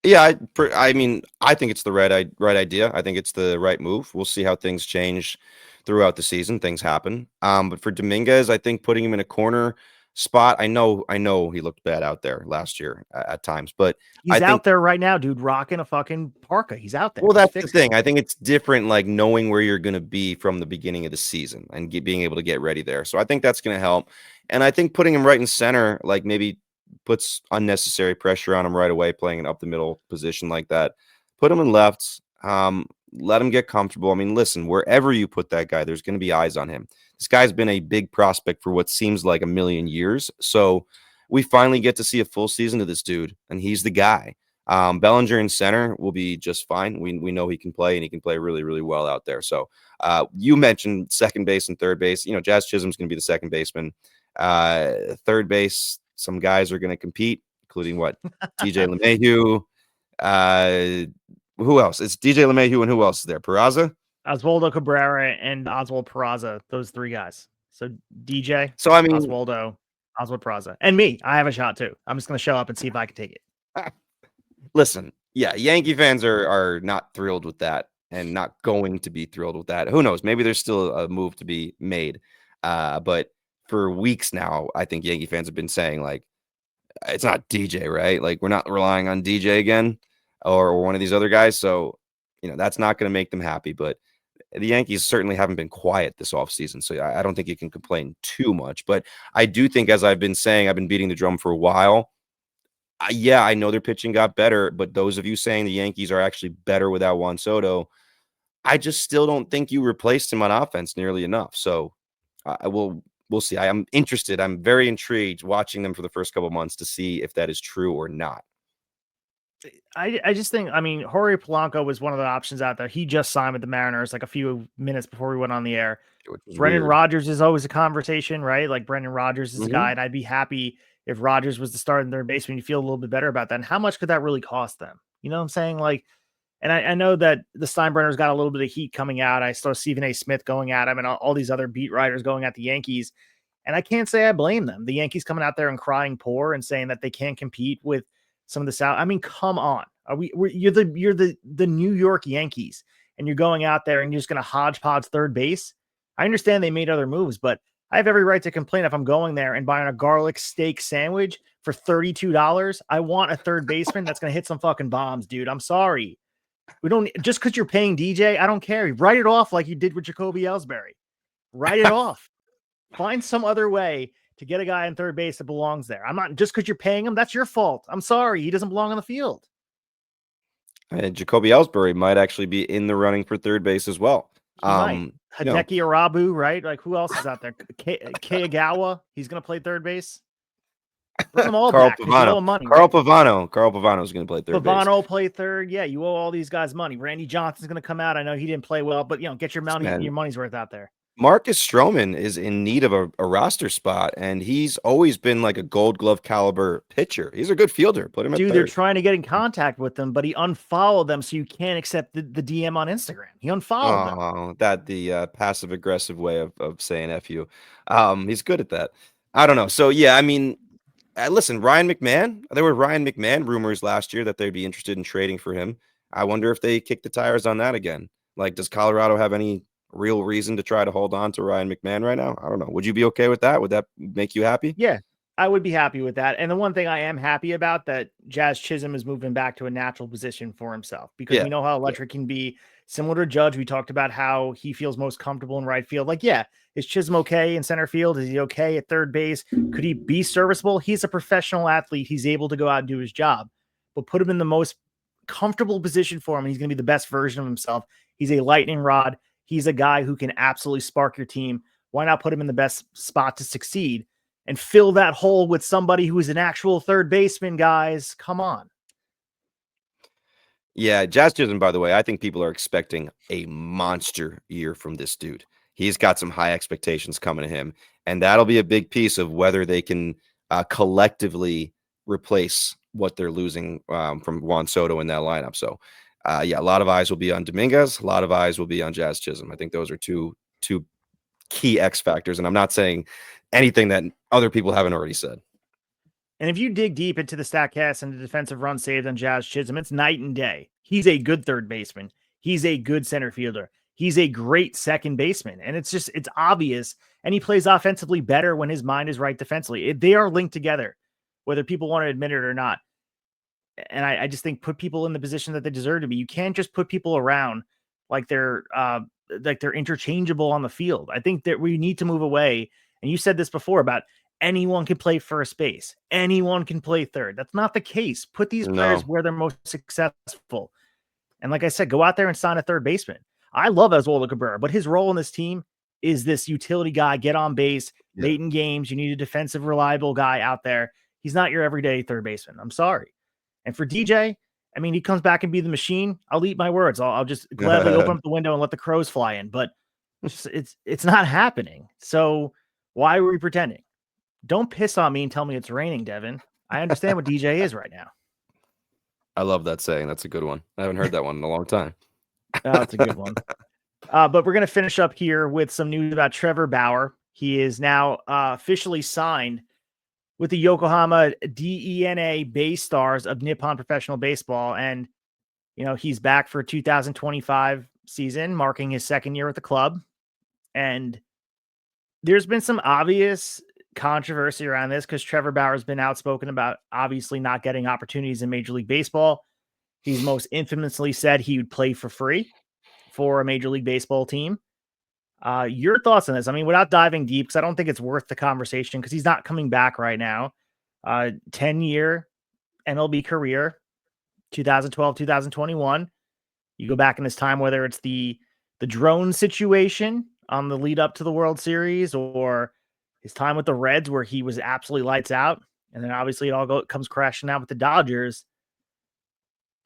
Yeah, I mean, I think it's the right idea. I think it's the right move. We'll see how things change throughout the season. Things happen. But for Dominguez, I think putting him in a corner spot, I know he looked bad out there last year at times, but he's out there right now, dude, rocking a fucking parka. He's out there. Well, that's the thing. I think it's different, like knowing where you're going to be from the beginning of the season and being able to get ready there. So I think that's going to help. And I think putting him right in center, like maybe puts unnecessary pressure on him right away, playing an up the middle position like that. Put him in left. Let him get comfortable. I mean, listen, wherever you put that guy, there's going to be eyes on him. This guy's been a big prospect for what seems like a million years. So we finally get to see a full season of this dude, and he's the guy. Bellinger in center will be just fine. We know he can play, and he can play really, really well out there. So you mentioned second base and third base. Jazz Chisholm's going to be the second baseman. Third base, some guys are going to compete, including what? DJ LeMahieu. Who else? It's DJ LeMahieu, and who else is there? Peraza? Oswaldo Cabrera and Oswald Peraza, those three guys. So DJ, so I mean, Oswald Peraza, and me. I have a shot too. I'm just going to show up and see if I can take it. Listen, yeah, Yankee fans are not thrilled with that and not going to be thrilled with that. Who knows? Maybe there's still a move to be made. But for weeks now, I think Yankee fans have been saying, like, it's not DJ, right? Like, we're not relying on DJ again or one of these other guys. So, that's not going to make them happy. But the Yankees certainly haven't been quiet this offseason. So I don't think you can complain too much. But I do think, as I've been saying, I've been beating the drum for a while. Yeah, I know their pitching got better, but those of you saying the Yankees are actually better without Juan Soto, I just still don't think you replaced him on offense nearly enough. So we'll see. I am interested. I'm very intrigued watching them for the first couple of months to see if that is true or not. I just think, I mean, Jorge Polanco was one of the options out there. He just signed with the Mariners like a few minutes before we went on the air. Brendan Rodgers is always a conversation, right? Like Brendan Rodgers is a guy, and I'd be happy if Rodgers was the starter in third base when you feel a little bit better about that. And how much could that really cost them? You know what I'm saying? Like, and I know that the Steinbrenners got a little bit of heat coming out. I saw Stephen A. Smith going at him and all these other beat writers going at the Yankees. And I can't say I blame them. The Yankees coming out there and crying poor and saying that they can't compete with some of the South. I mean, come on. You're the New York Yankees, and you're going out there and you're just going to hodgepodge third base. I understand they made other moves, but I have every right to complain if I'm going there and buying a garlic steak sandwich for $32. I want a third baseman that's going to hit some fucking bombs, dude. I'm sorry. We don't just because you're paying DJ. I don't care. Write it off like you did with Jacoby Ellsbury. Write it off. Find some other way to get a guy in third base that belongs there. I'm not just because you're paying him. That's your fault. I'm sorry. He doesn't belong on the field. Jacoby Ellsbury might actually be in the running for third base as well. Hideki Arabu, right? Like, who else is out there? Kagawa, he's going to play third base. Bring them all Carl back because you owe Pavano. them money. Carl Right? Pavano is going to play third base. Pavano play third. Yeah, you owe all these guys money. Randy Johnson's going to come out. I know he didn't play well, but get your money's worth out there. Marcus Stroman is in need of a roster spot, and he's always been like a Gold Glove caliber pitcher. He's a good fielder. Put him at Dude, third. they're trying to get in contact with them, but he unfollowed them, so you can't accept the DM on Instagram. He unfollowed them. Oh, the passive aggressive way of saying F you. He's good at that. I don't know. So yeah, I mean, listen, Ryan McMahon. There were Ryan McMahon rumors last year that they'd be interested in trading for him. I wonder if they kick the tires on that again. Like, does Colorado have any real reason to try to hold on to Ryan McMahon right now? I don't know. Would you be okay with that? Would that make you happy? Yeah, I would be happy with that. And the one thing I am happy about that Jazz Chisholm is moving back to a natural position for himself because we know how electric can be. Similar to Judge, we talked about how he feels most comfortable in right field. Like, yeah, is Chisholm okay in center field? Is he okay at third base? Could he be serviceable? He's a professional athlete. He's able to go out and do his job, but put him in the most comfortable position for him. And he's going to be the best version of himself. He's a lightning rod. He's a guy who can absolutely spark your team. Why not put him in the best spot to succeed and fill that hole with somebody who is an actual third baseman, guys? Come on. Yeah, Jazz Chisholm, by the way, I think people are expecting a monster year from this dude. He's got some high expectations coming to him, and that'll be a big piece of whether they can collectively replace what they're losing from Juan Soto in that lineup. So, yeah, a lot of eyes will be on Dominguez. A lot of eyes will be on Jazz Chisholm. I think those are two key X factors, and I'm not saying anything that other people haven't already said. And if you dig deep into the StatCast and the defensive run saved on Jazz Chisholm, it's night and day. He's a good third baseman. He's a good center fielder. He's a great second baseman. And it's obvious. And he plays offensively better when his mind is right defensively. They are linked together, whether people want to admit it or not. And I just think put people in the position that they deserve to be. You can't just put people around like they're interchangeable on the field. I think that we need to move away. And you said this before about anyone can play first base. Anyone can play third. That's not the case. Put these players where they're most successful. And like I said, go out there and sign a third baseman. I love Oswaldo Cabrera, but his role in this team is this utility guy, get on base, late in games. You need a defensive, reliable guy out there. He's not your everyday third baseman. I'm sorry. And for DJ, I mean, he comes back and be the machine. I'll eat my words. I'll just gladly open up the window and let the crows fly in. But it's not happening. So why are we pretending? Don't piss on me and tell me it's raining, Devin. I understand what DJ is right now. I love that saying. That's a good one. I haven't heard that one in a long time. That's a good one. But we're going to finish up here with some news about Trevor Bauer. He is now officially signed with the Yokohama DENA Bay Stars of Nippon Professional Baseball. And, he's back for 2025 season, marking his second year with the club. And there's been some obvious controversy around this because Trevor Bauer has been outspoken about obviously not getting opportunities in Major League Baseball. He's most infamously said he would play for free for a Major League Baseball team. Your thoughts on this? I mean, without diving deep, because I don't think it's worth the conversation because he's not coming back right now. 10-year MLB career, 2012, 2021. You go back in this time, whether it's the drone situation on the lead up to the World Series or his time with the Reds where he was absolutely lights out. And then obviously it all comes crashing out with the Dodgers.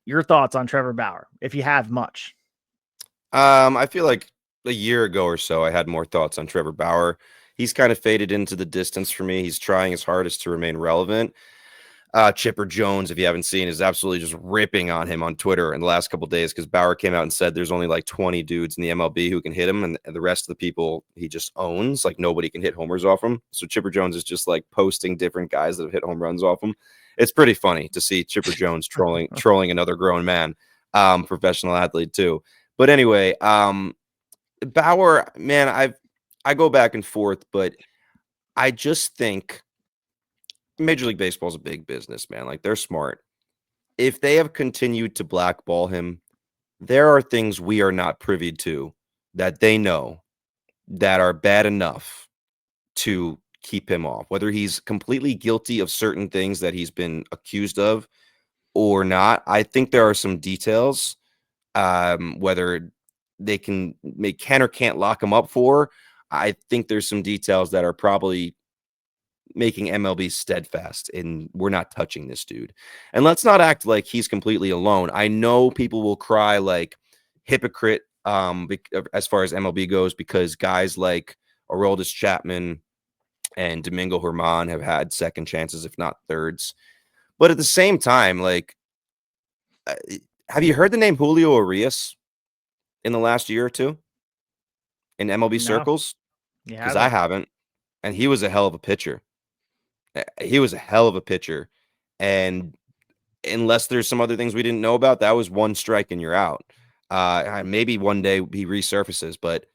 Your thoughts on Trevor Bauer, if you have much? I feel like a year ago or so, I had more thoughts on Trevor Bauer. He's kind of faded into the distance for me. He's trying his hardest to remain relevant. Chipper Jones, if you haven't seen, is absolutely just ripping on him on Twitter in the last couple of days because Bauer came out and said there's only like 20 dudes in the MLB who can hit him, and the rest of the people he just owns. Like nobody can hit homers off him. So Chipper Jones is just like posting different guys that have hit home runs off him. It's pretty funny to see Chipper Jones trolling another grown man, professional athlete too. But anyway, Bauer, man, I go back and forth, but I just think Major League Baseball is a big business, man. Like, they're smart. If they have continued to blackball him, there are things we are not privy to that they know that are bad enough to keep him off. Whether he's completely guilty of certain things that he's been accused of or not, I think there are some details, whether they can or can't lock him up for. I think there's some details that are probably making MLB steadfast and we're not touching this dude. And let's not act like he's completely alone. I know people will cry like hypocrite as far as MLB goes, because guys like Aroldis Chapman and Domingo Germán have had second chances, if not thirds. But at the same time, like, have you heard the name Julio Urias in the last year or two in MLB No, circles? you Because I haven't. haven't. And he was a hell of a pitcher. He was a hell of a pitcher. And unless there's some other things we didn't know about, that was one strike and you're out. Maybe one day he resurfaces, but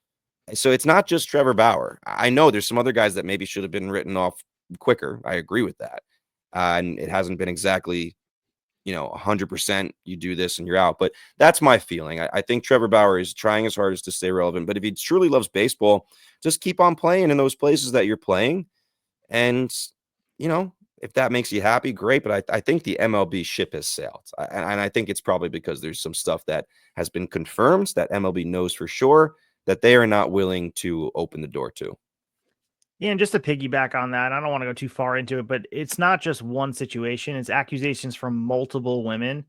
so it's not just Trevor Bauer. I know there's some other guys that maybe should have been written off quicker. I agree with that. And it hasn't been exactly, 100% you do this and you're out. But that's my feeling. I think Trevor Bauer is trying his hardest to stay relevant. But if he truly loves baseball, just keep on playing in those places that you're playing. And, if that makes you happy, great. But I think the MLB ship has sailed. And I think it's probably because there's some stuff that has been confirmed that MLB knows for sure that they are not willing to open the door to. Yeah, and just to piggyback on that, I don't want to go too far into it, but it's not just one situation. It's accusations from multiple women.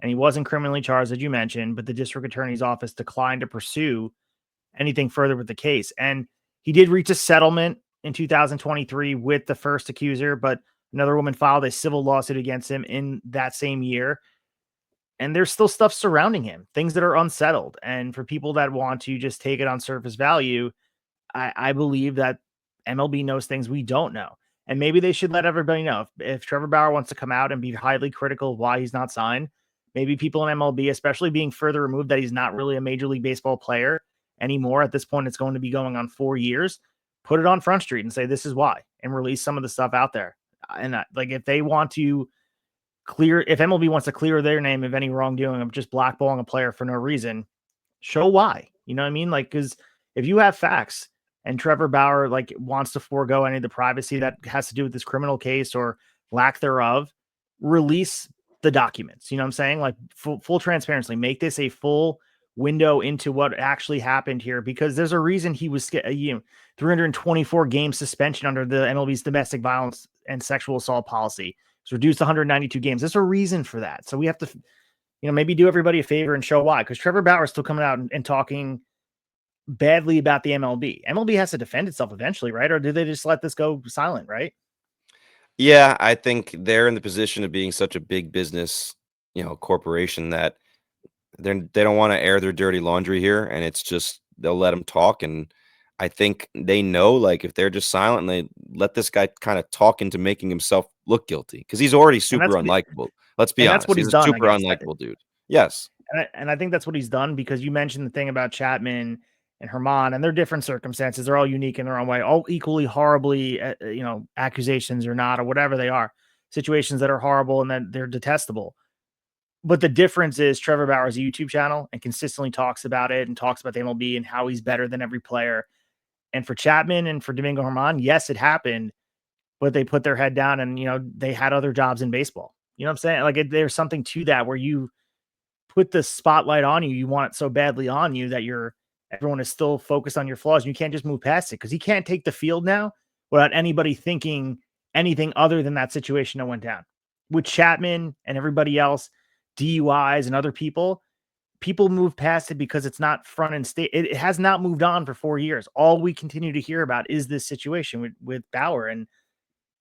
And he wasn't criminally charged, as you mentioned, but the district attorney's office declined to pursue anything further with the case. And he did reach a settlement in 2023 with the first accuser, but another woman filed a civil lawsuit against him in that same year. And there's still stuff surrounding him, things that are unsettled. And for people that want to just take it on surface value, I believe that MLB knows things we don't know. And maybe they should let everybody know if Trevor Bauer wants to come out and be highly critical of why he's not signed. Maybe people in MLB, especially being further removed that he's not really a Major League Baseball player anymore. At this point, it's going to be going on 4 years. Put it on Front Street and say, this is why, and release some of the stuff out there. And like, if they want to if MLB wants to clear their name of any wrongdoing of just blackballing a player for no reason, show why. You know what I mean? Like, because if you have facts and Trevor Bauer like wants to forego any of the privacy that has to do with this criminal case or lack thereof, release the documents. You know what I'm saying? Like full transparency, make this a full window into what actually happened here, because there's a reason he was 324 game suspension under the MLB's domestic violence and sexual assault policy. It's reduced to 192 games. There's a reason for that. So we have to, maybe do everybody a favor and show why, because Trevor Bauer is still coming out and talking badly about the MLB. MLB has to defend itself eventually, right? Or do they just let this go silent, right? Yeah, I think they're in the position of being such a big business, corporation that they don't want to air their dirty laundry here, and it's just they'll let them talk. And I think they know, like, if they're just silent and they let this guy kind of talk into making himself look guilty, because he's already super unlikable. Let's be honest, that's what he's he's a done, super unlikable dude. Yes, and I think that's what he's done, because you mentioned the thing about Chapman and Germán, and they're different circumstances. They're all unique in their own way, all equally horribly, accusations or not, or whatever they are, situations that are horrible and that they're detestable. But the difference is Trevor Bauer has a YouTube channel and consistently talks about it and talks about the MLB and how he's better than every player. And for Chapman and for Domingo Germán, yes, it happened, but they put their head down and, they had other jobs in baseball. You know what I'm saying? Like, there's something to that where you put the spotlight on you. You want it so badly on you that everyone is still focused on your flaws. And you can't just move past it, because he can't take the field now without anybody thinking anything other than that situation that went down with Chapman and everybody else, DUIs and other people move past it because it's not front and state. It has not moved on for 4 years. All we continue to hear about is this situation with Bauer, and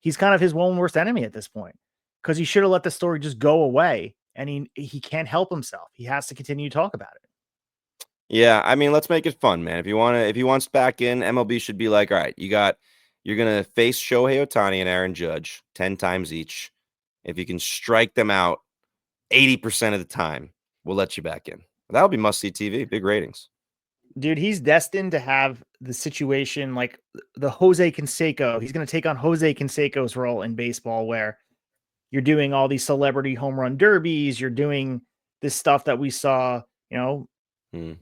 he's kind of his own worst enemy at this point, because he should have let the story just go away, and he can't help himself. He has to continue to talk about it. yeah. I mean, let's make it fun, man. If he wants back in, MLB should be like, all right, you're gonna face Shohei Ohtani and Aaron Judge 10 times each. If you can strike them out 80% of the time, we'll let you back in. That'll be must-see TV, big ratings. Dude, he's destined to have the situation like the Jose Canseco. He's going to take on Jose Canseco's role in baseball, where you're doing all these celebrity home run derbies. You're doing this stuff that we saw,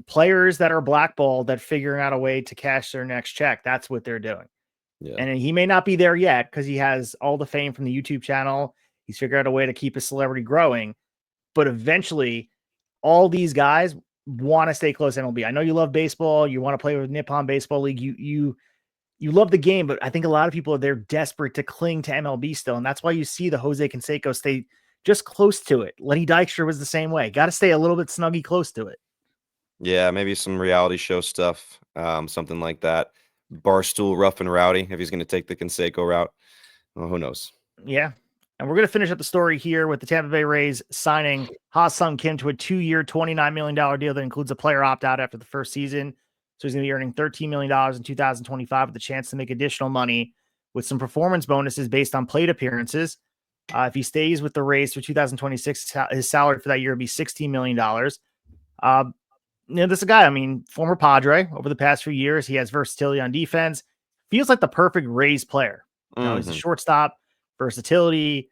players that are blackballed that figuring out a way to cash their next check. That's what they're doing. Yeah. And he may not be there yet because he has all the fame from the YouTube channel. He's figured out a way to keep his celebrity growing. But eventually, all these guys want to stay close to MLB. I know you love baseball. You want to play with Nippon Baseball League. You you love the game, but I think a lot of people are there desperate to cling to MLB still. And that's why you see the Jose Canseco stay just close to it. Lenny Dykstra was the same way. Got to stay a little bit snuggy close to it. Yeah, maybe some reality show stuff, something like that. Barstool Rough and Rowdy, if he's going to take the Canseco route. Well, who knows? Yeah. And we're going to finish up the story here with the Tampa Bay Rays signing Ha-Sung Kim to a 2-year, $29 million deal that includes a player opt-out after the first season. So he's going to be earning $13 million in 2025 with the chance to make additional money with some performance bonuses based on plate appearances. If he stays with the Rays for 2026, his salary for that year would be $16 million. This is a guy, I mean, former Padre over the past few years. He has versatility on defense. Feels like the perfect Rays player. He's a shortstop, versatility.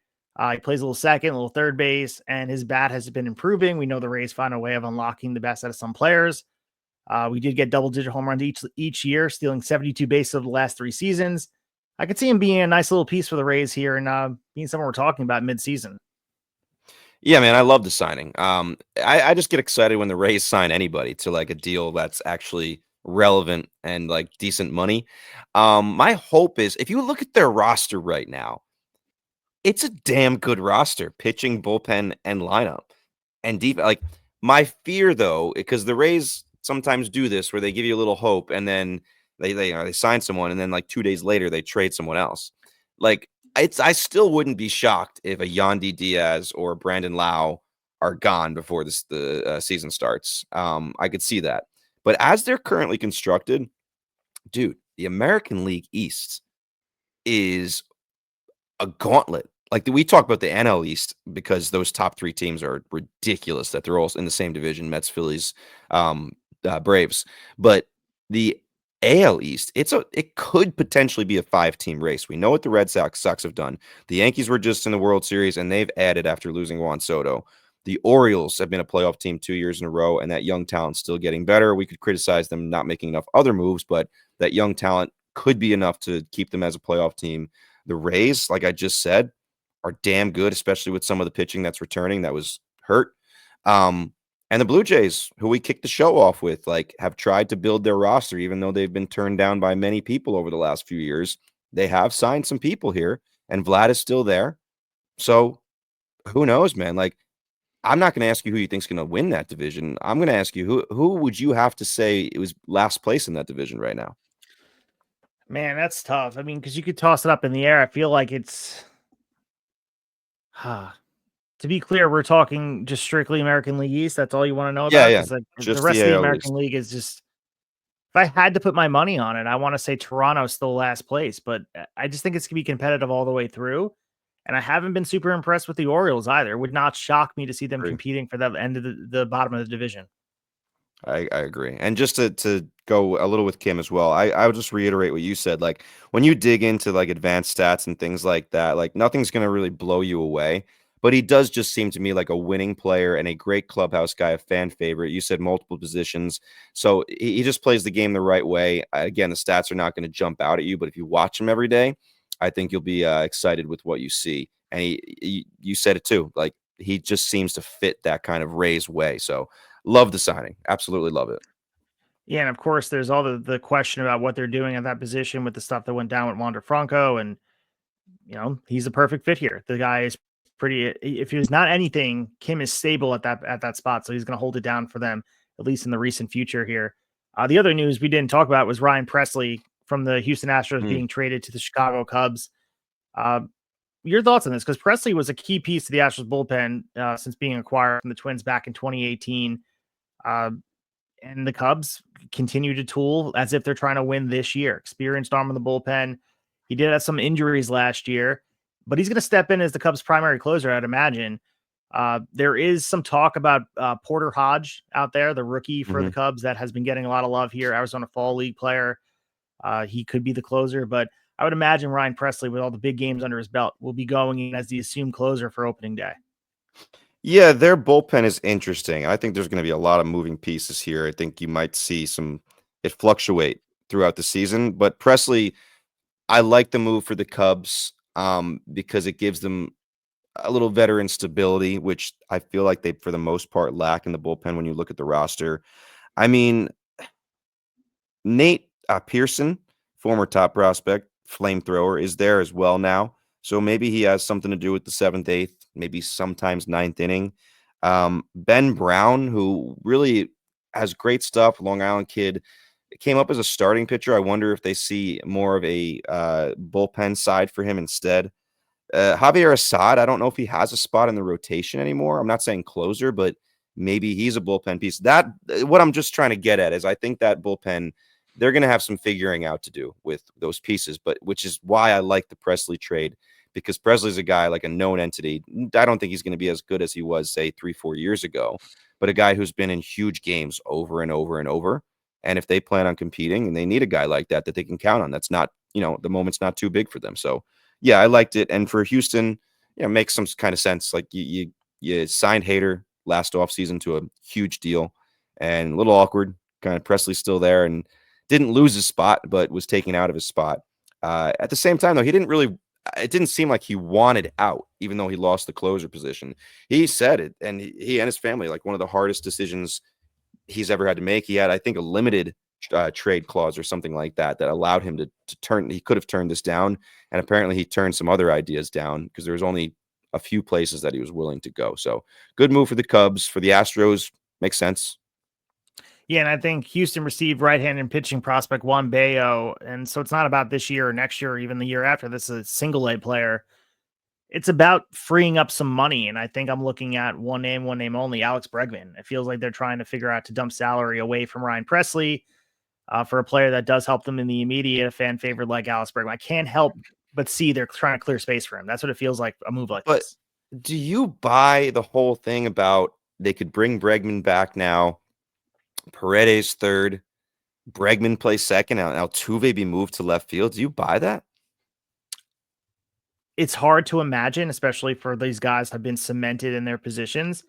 He plays a little second, a little third base, and his bat has been improving. We know the Rays find a way of unlocking the best out of some players. We did get double-digit home runs each year, stealing 72 bases of the last 3 seasons. I could see him being a nice little piece for the Rays here and being someone we're talking about mid-season. Yeah, man, I love the signing. I just get excited when the Rays sign anybody to like a deal that's actually relevant and like decent money. My hope is if you look at their roster right now, it's a damn good roster, pitching, bullpen, and lineup, and deep. Like my fear though, because the Rays sometimes do this where they give you a little hope and then they sign someone and then like 2 days later they trade someone else. Like I still wouldn't be shocked if a Yandy Diaz or Brandon Lau are gone before the season starts. I could see that, but as they're currently constructed, dude, the American League East is a gauntlet. Like we talk about the NL East because those top 3 teams are ridiculous that they're all in the same division: Mets, Phillies, Braves. But the AL East, it could potentially be a 5-team race. We know what the Red Sox have done. The Yankees were just in the World Series, and they've added after losing Juan Soto. The Orioles have been a playoff team 2 years in a row, and that young talent's still getting better. We could criticize them not making enough other moves, but that young talent could be enough to keep them as a playoff team. The Rays, like I just said, are damn good, especially with some of the pitching that's returning that was hurt. And the Blue Jays, who we kicked the show off with, like have tried to build their roster, even though they've been turned down by many people over the last few years. They have signed some people here, and Vlad is still there. So who knows, man? Like, I'm not going to ask you who you think's going to win that division. I'm going to ask you who would you have to say it was last place in that division right now? Man, that's tough. I mean, because you could toss it up in the air. I feel like it's to be clear, we're talking just strictly American League East. That's all you want to know about? Yeah. Like, Just the rest the of the AL American East. League is just, if I had to put my money on it, I want to say Toronto's still last place, but I just think it's going to be competitive all the way through. And I haven't been super impressed with the Orioles either. It would not shock me to see them Agree. competing for the end of the bottom of the division. I agree. And just to go a little with Kim as well, I would just reiterate what you said. Like when you dig into like advanced stats and things like that, like nothing's going to really blow you away. But he does just seem to me like a winning player and a great clubhouse guy, a fan favorite. You said multiple positions. So he just plays the game the right way. Again, the stats are not going to jump out at you, but if you watch him every day, I think you'll be excited with what you see. And you said it too. Like he just seems to fit that kind of Rays way. So love the signing. Absolutely love it. Yeah, and of course, there's all the question about what they're doing at that position with the stuff that went down with Wander Franco, and he's a perfect fit here. The guy is pretty. If he's not anything, Kim is stable at that spot, so he's going to hold it down for them at least in the recent future here. The other news we didn't talk about was Ryan Presley from the Houston Astros being traded to the Chicago Cubs. Your thoughts on this? Because Presley was a key piece to the Astros bullpen since being acquired from the Twins back in 2018. And the Cubs continue to tool as if they're trying to win this year. Experienced arm in the bullpen. He did have some injuries last year, but he's going to step in as the Cubs' primary closer, I'd imagine. There is some talk about Porter Hodge out there, the rookie for the Cubs that has been getting a lot of love here. Arizona Fall League player. He could be the closer, but I would imagine Ryan Presley, with all the big games under his belt, will be going in as the assumed closer for opening day. Yeah, their bullpen is interesting. I think there's going to be a lot of moving pieces here. I think you might see it fluctuate throughout the season. But Presley, I like the move for the Cubs because it gives them a little veteran stability, which I feel like they, for the most part, lack in the bullpen when you look at the roster. I mean, Nate Pearson former top prospect, flamethrower, is there as well now. So maybe he has something to do with the 7th, 8th, maybe sometimes 9th inning. Ben Brown, who really has great stuff, Long Island kid, came up as a starting pitcher. I wonder if they see more of a bullpen side for him instead. Javier Assad, I don't know if he has a spot in the rotation anymore. I'm not saying closer, but maybe he's a bullpen piece. That what I'm just trying to get at is I think that bullpen, they're going to have some figuring out to do with those pieces, but which is why I like the Presley trade, because Presley's a guy like a known entity. I don't think he's going to be as good as he was, say, 3-4 years ago, but a guy who's been in huge games over and over and over. And if they plan on competing and they need a guy like that they can count on, that's not, the moment's not too big for them. So yeah, I liked it. And for Houston, makes some kind of sense. Like you signed Hader last offseason to a huge deal, and a little awkward. Kind of Presley's still there and didn't lose his spot, but was taken out of his spot. At the same time, though, it didn't seem like he wanted out, even though he lost the closer position. He said it, and he and his family, like one of the hardest decisions he's ever had to make. He had, I think, a limited trade clause or something like that allowed him to turn. He could have turned this down, and apparently he turned some other ideas down because there was only a few places that he was willing to go. So good move for the Cubs. For the Astros, makes sense. Yeah, and I think Houston received right-handed pitching prospect Juan Bayo, and so it's not about this year or next year or even the year after. This is a single-A player. It's about freeing up some money, and I think I'm looking at one name only, Alex Bregman. It feels like they're trying to figure out to dump salary away from Ryan Presley for a player that does help them in the immediate, a fan favorite like Alex Bregman. I can't help but see they're trying to clear space for him. That's what it feels like, a move like this. Do you buy the whole thing about they could bring Bregman back now, Paredes third, Bregman play second, and Altuve be moved to left field? Do you buy that? It's hard to imagine, especially for these guys have been cemented in their positions.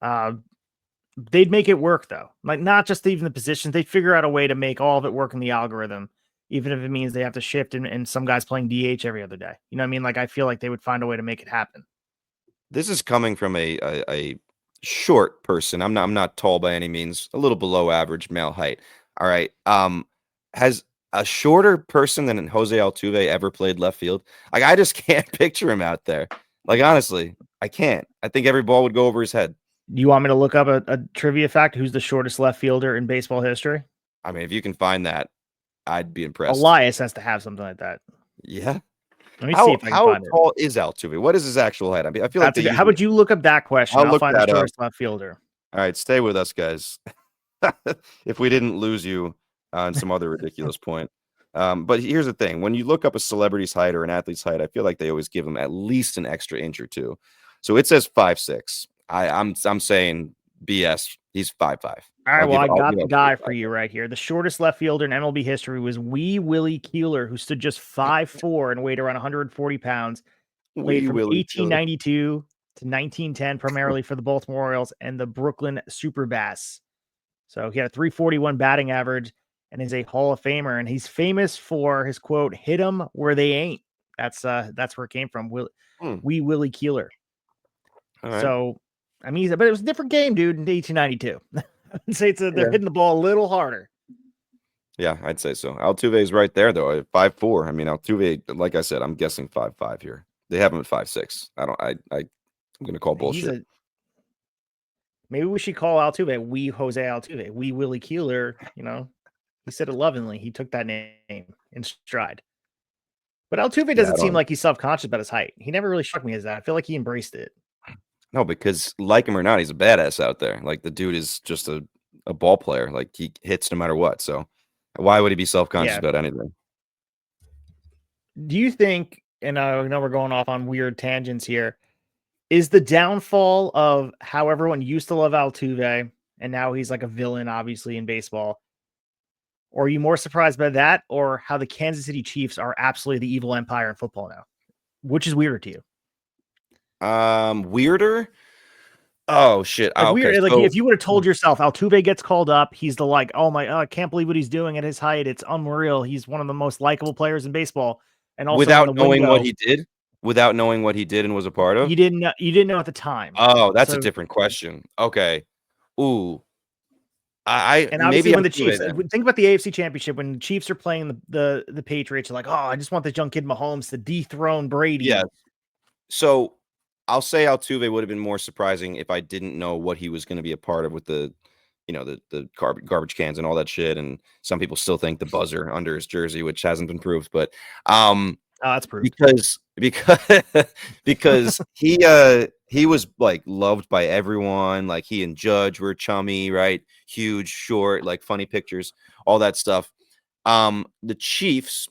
They'd make it work, though. Like, not just even the positions. They'd figure out a way to make all of it work in the algorithm, even if it means they have to shift and some guys playing DH every other day. You know what I mean? Like, I feel like they would find a way to make it happen. This is coming from a short person. I'm not tall by any means, a little below average male height. All right. Has a shorter person than Jose Altuve ever played left field? Like, I just can't picture him out there. Like, honestly, I can't. I think every ball would go over his head. Do you want me to look up a trivia fact? Who's the shortest left fielder in baseball history? I mean, if you can find that, I'd be impressed. Elias has to have something like that. Yeah. Let me see if I can find it. How tall is Altuve? What is his actual height? I mean, I feel like how would you look up that question? I'll find the shortest left fielder. All right, stay with us, guys. If we didn't lose you on some other ridiculous point. But here's the thing. When you look up a celebrity's height or an athlete's height, I feel like they always give them at least an extra inch or two. So it says 5'6". I'm saying BS. He's 5'5". All right, well, I got the guy for you right here. The shortest left fielder in MLB history was Wee Willie Keeler, who stood just 5'4" and weighed around 140 pounds. Played from 1892 to 1910, primarily for the Baltimore Orioles and the Brooklyn Super Bass. So he had a 341 batting average and is a Hall of Famer. And he's famous for his quote, "Hit 'em where they ain't." That's where it came from. Wee Willie Keeler. Right. So, I mean, but it was a different game, dude, in 1892. I'd say they're hitting the ball a little harder. Yeah, I'd say so. Altuve is right there, though, at 5'4". I mean, Altuve, like I said, I'm guessing 5'5" here. They have him at 5'6". I'm going to call bullshit. Maybe we should call Altuve Wee Jose Altuve. Wee Willie Keeler, he said it lovingly. He took that name in stride. But Altuve doesn't seem like he's self-conscious about his height. He never really struck me as that. I feel like he embraced it. No, because like him or not, he's a badass out there. Like, the dude is just a ball player. Like, he hits no matter what. So why would he be self-conscious about anything? Do you think, and I know we're going off on weird tangents here, is the downfall of how everyone used to love Altuve and now he's like a villain, obviously, in baseball? Or are you more surprised by that, or how the Kansas City Chiefs are absolutely the evil empire in football now? Which is weirder to you? Weirder. Oh shit! Like, weird. Like, if you would have told yourself Altuve gets called up, he's the I can't believe what he's doing at his height. It's unreal. He's one of the most likable players in baseball. And also, without knowing what he did and was a part of, you didn't know at the time. Oh, that's a different question. Okay. Ooh. And maybe obviously, when the Altuve Chiefs then. think about the AFC Championship, when the Chiefs are playing the Patriots, are like, oh, I just want this young kid Mahomes to dethrone Brady. Yeah. So I'll say Altuve would have been more surprising if I didn't know what he was going to be a part of with the, the garbage cans and all that shit. And some people still think the buzzer under his jersey, which hasn't been proved, but that's proof. because he was like loved by everyone. Like he and Judge were chummy, right? Huge, short, like funny pictures, all that stuff. The Chiefs,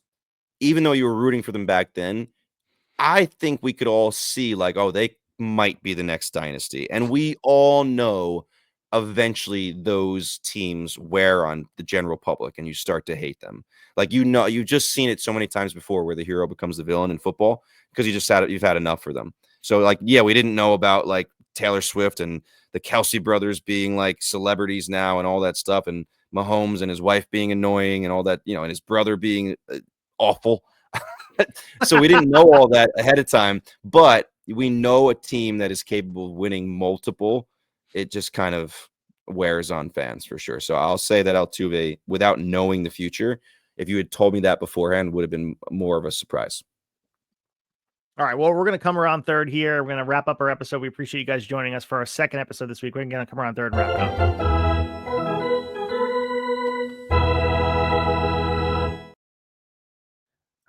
even though you were rooting for them back then, I think we could all see like, oh, they might be the next dynasty. And we all know eventually those teams wear on the general public and you start to hate them. Like, you've just seen it so many times before where the hero becomes the villain in football because you've had enough for them. So like, yeah, we didn't know about like Taylor Swift and the Kelsey brothers being like celebrities now and all that stuff, and Mahomes and his wife being annoying and all that, and his brother being awful. So we didn't know all that ahead of time, but we know a team that is capable of winning multiple. It just kind of wears on fans for sure. So I'll say that Altuve, without knowing the future, if you had told me that beforehand, would have been more of a surprise. All right. Well, we're going to come around third here. We're going to wrap up our episode. We appreciate you guys joining us for our second episode this week. We're going to come around third and wrap it up.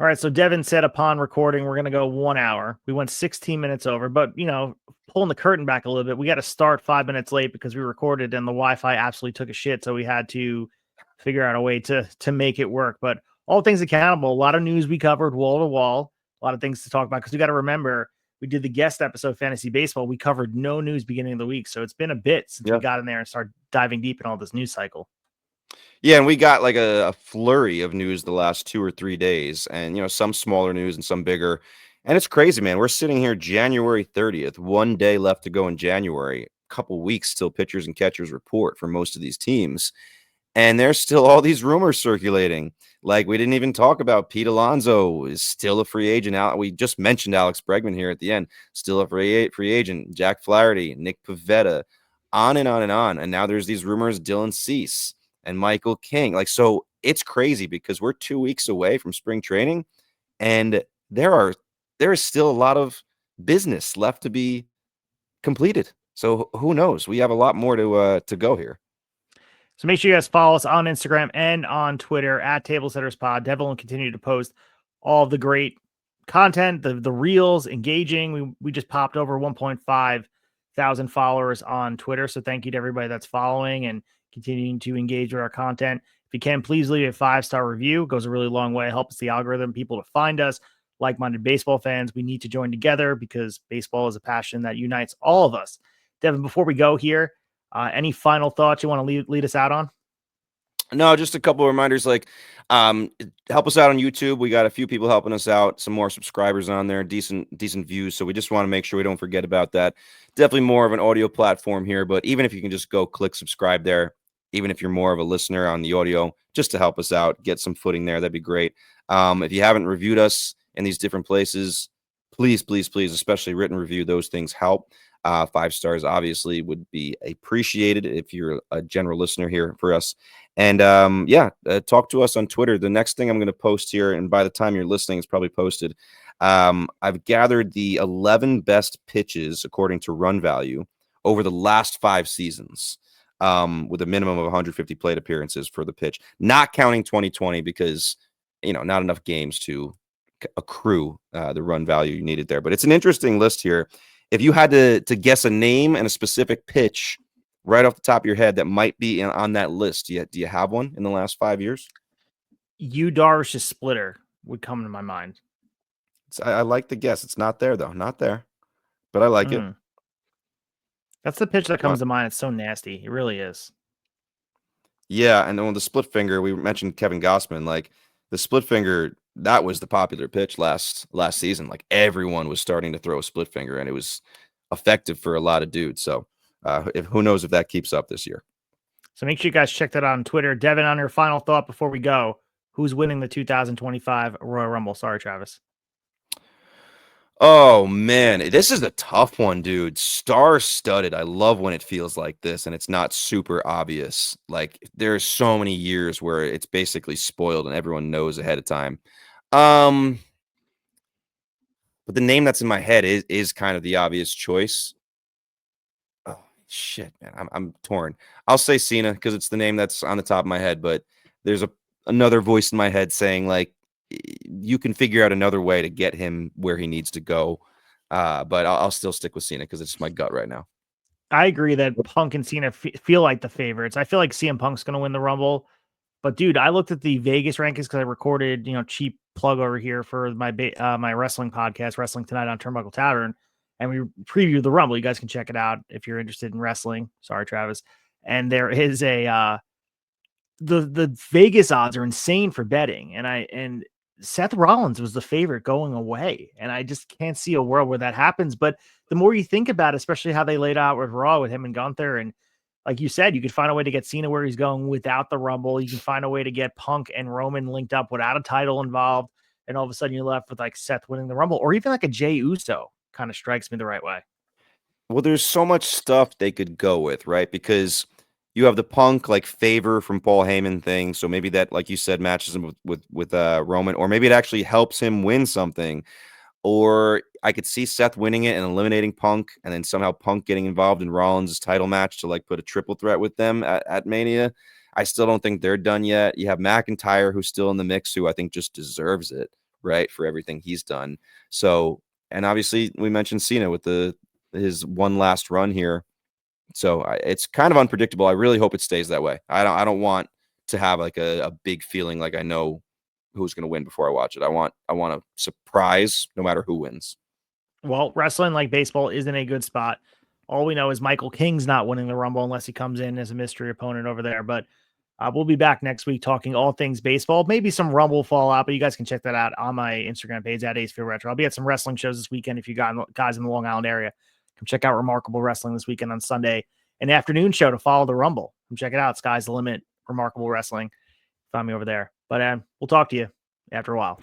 All right, so Devin said upon recording, we're going to go 1 hour. We went 16 minutes over, but, pulling the curtain back a little bit, we got to start 5 minutes late because we recorded and the Wi-Fi absolutely took a shit, so we had to figure out a way to make it work. But all things accountable, a lot of news we covered wall to wall, a lot of things to talk about because we got to remember, we did the guest episode, Fantasy Baseball. We covered no news beginning of the week, so it's been a bit since we got in there and started diving deep in all this news cycle. Yeah, and we got like a flurry of news the last 2 or 3 days, and some smaller news and some bigger. And it's crazy, man. We're sitting here January 30th, 1 day left to go in January, a couple weeks till pitchers and catchers report for most of these teams. And there's still all these rumors circulating. Like, we didn't even talk about Pete Alonso is still a free agent. We just mentioned Alex Bregman here at the end, still a free agent. Jack Flaherty, Nick Pivetta, on and on and on. And now there's these rumors, Dylan Cease and Michael King. Like, so it's crazy because we're 2 weeks away from spring training, and there is still a lot of business left to be completed. So who knows? We have a lot more to go here. So make sure you guys follow us on Instagram and on Twitter at TableSettersPod. Devil will continue to post all of the great content, the reels, engaging. We just popped over 1.5 thousand followers on Twitter. So thank you to everybody that's following and continuing to engage with our content. If you can, please leave a 5-star review. It goes a really long way. It helps the algorithm, people to find us. Like-minded baseball fans, we need to join together because baseball is a passion that unites all of us. Devin, before we go here, any final thoughts you want to lead us out on? No, just a couple of reminders. Like, help us out on YouTube. We got a few people helping us out, some more subscribers on there, decent views. So we just want to make sure we don't forget about that. Definitely more of an audio platform here, but even if you can just go click subscribe there, even if you're more of a listener on the audio, just to help us out, get some footing there, that'd be great. If you haven't reviewed us in these different places, please, especially written review, those things help. 5 stars obviously would be appreciated if you're a general listener here for us. And talk to us on Twitter. The next thing I'm going to post here, and by the time you're listening, it's probably posted. I've gathered the 11 best pitches according to run value over the last 5 seasons, with a minimum of 150 plate appearances for the pitch, not counting 2020 because not enough games to accrue the run value you needed there. But it's an interesting list here. If you had to guess a name and a specific pitch right off the top of your head that might be on that list, do you have one in the last 5 years? Yu Darvish's splitter would come to my mind. I like the guess. It's not there, though. Not there. But I like it. That's the pitch that comes to mind. It's so nasty. It really is. Yeah, and then the split finger, we mentioned Kevin Gausman. Like, the split finger, that was the popular pitch last season. Like, everyone was starting to throw a split finger, and it was effective for a lot of dudes. So who knows if that keeps up this year. So make sure you guys check that out on Twitter. Devin, on your final thought before we go, who's winning the 2025 Royal Rumble? Sorry, Travis. Oh man, this is a tough one, dude. Star-studded. I love when it feels like this and it's not super obvious. Like there's so many years where it's basically spoiled and everyone knows ahead of time. Um, but the name that's in my head is kind of the obvious choice. Oh shit, man. I'm torn. I'll say Cena because it's the name that's on the top of my head, but there's another voice in my head saying like you can figure out another way to get him where he needs to go. But I'll still stick with Cena because it's my gut right now. I agree that Punk and Cena feel like the favorites. I feel like CM Punk's going to win the Rumble. But dude, I looked at the Vegas rankings because I recorded, cheap plug over here for my my wrestling podcast, Wrestling Tonight on Turnbuckle Tavern, and we previewed the Rumble. You guys can check it out if you're interested in wrestling. Sorry, Travis. And there is a the Vegas odds are insane for betting, and Seth Rollins was the favorite going away, and I just can't see a world where that happens. But the more you think about it, especially how they laid out with Raw with him and Gunther, and like you said, you could find a way to get Cena where he's going without the Rumble. You can find a way to get Punk and Roman linked up without a title involved, and all of a sudden you're left with like Seth winning the Rumble, or even like a Jey Uso kind of strikes me the right way. Well, there's so much stuff they could go with, right? Because you have the Punk like favor from Paul Heyman thing, so maybe that, like you said, matches him with Roman, or maybe it actually helps him win something. Or I could see Seth winning it and eliminating Punk, and then somehow Punk getting involved in Rollins' title match to like put a triple threat with them at Mania. I still don't think they're done yet. You have McIntyre, who's still in the mix, who I think just deserves it, right, for everything he's done. So, and obviously we mentioned Cena with his one last run here. So it's kind of unpredictable. I really hope it stays that way. I don't want to have like a big feeling like I know who's going to win before I watch it. I want a surprise no matter who wins. Well, wrestling like baseball isn't a good spot. All we know is Michael King's not winning the Rumble unless he comes in as a mystery opponent over there. But we'll be back next week talking all things baseball, maybe some Rumble fallout, but you guys can check that out on my Instagram page at Acefield Retro. I'll be at some wrestling shows this weekend. If you got guys in the Long Island area, come check out Remarkable Wrestling this weekend on Sunday, an afternoon show to follow the Rumble. Come check it out. Sky's the limit. Remarkable Wrestling. Find me over there. But we'll talk to you after a while.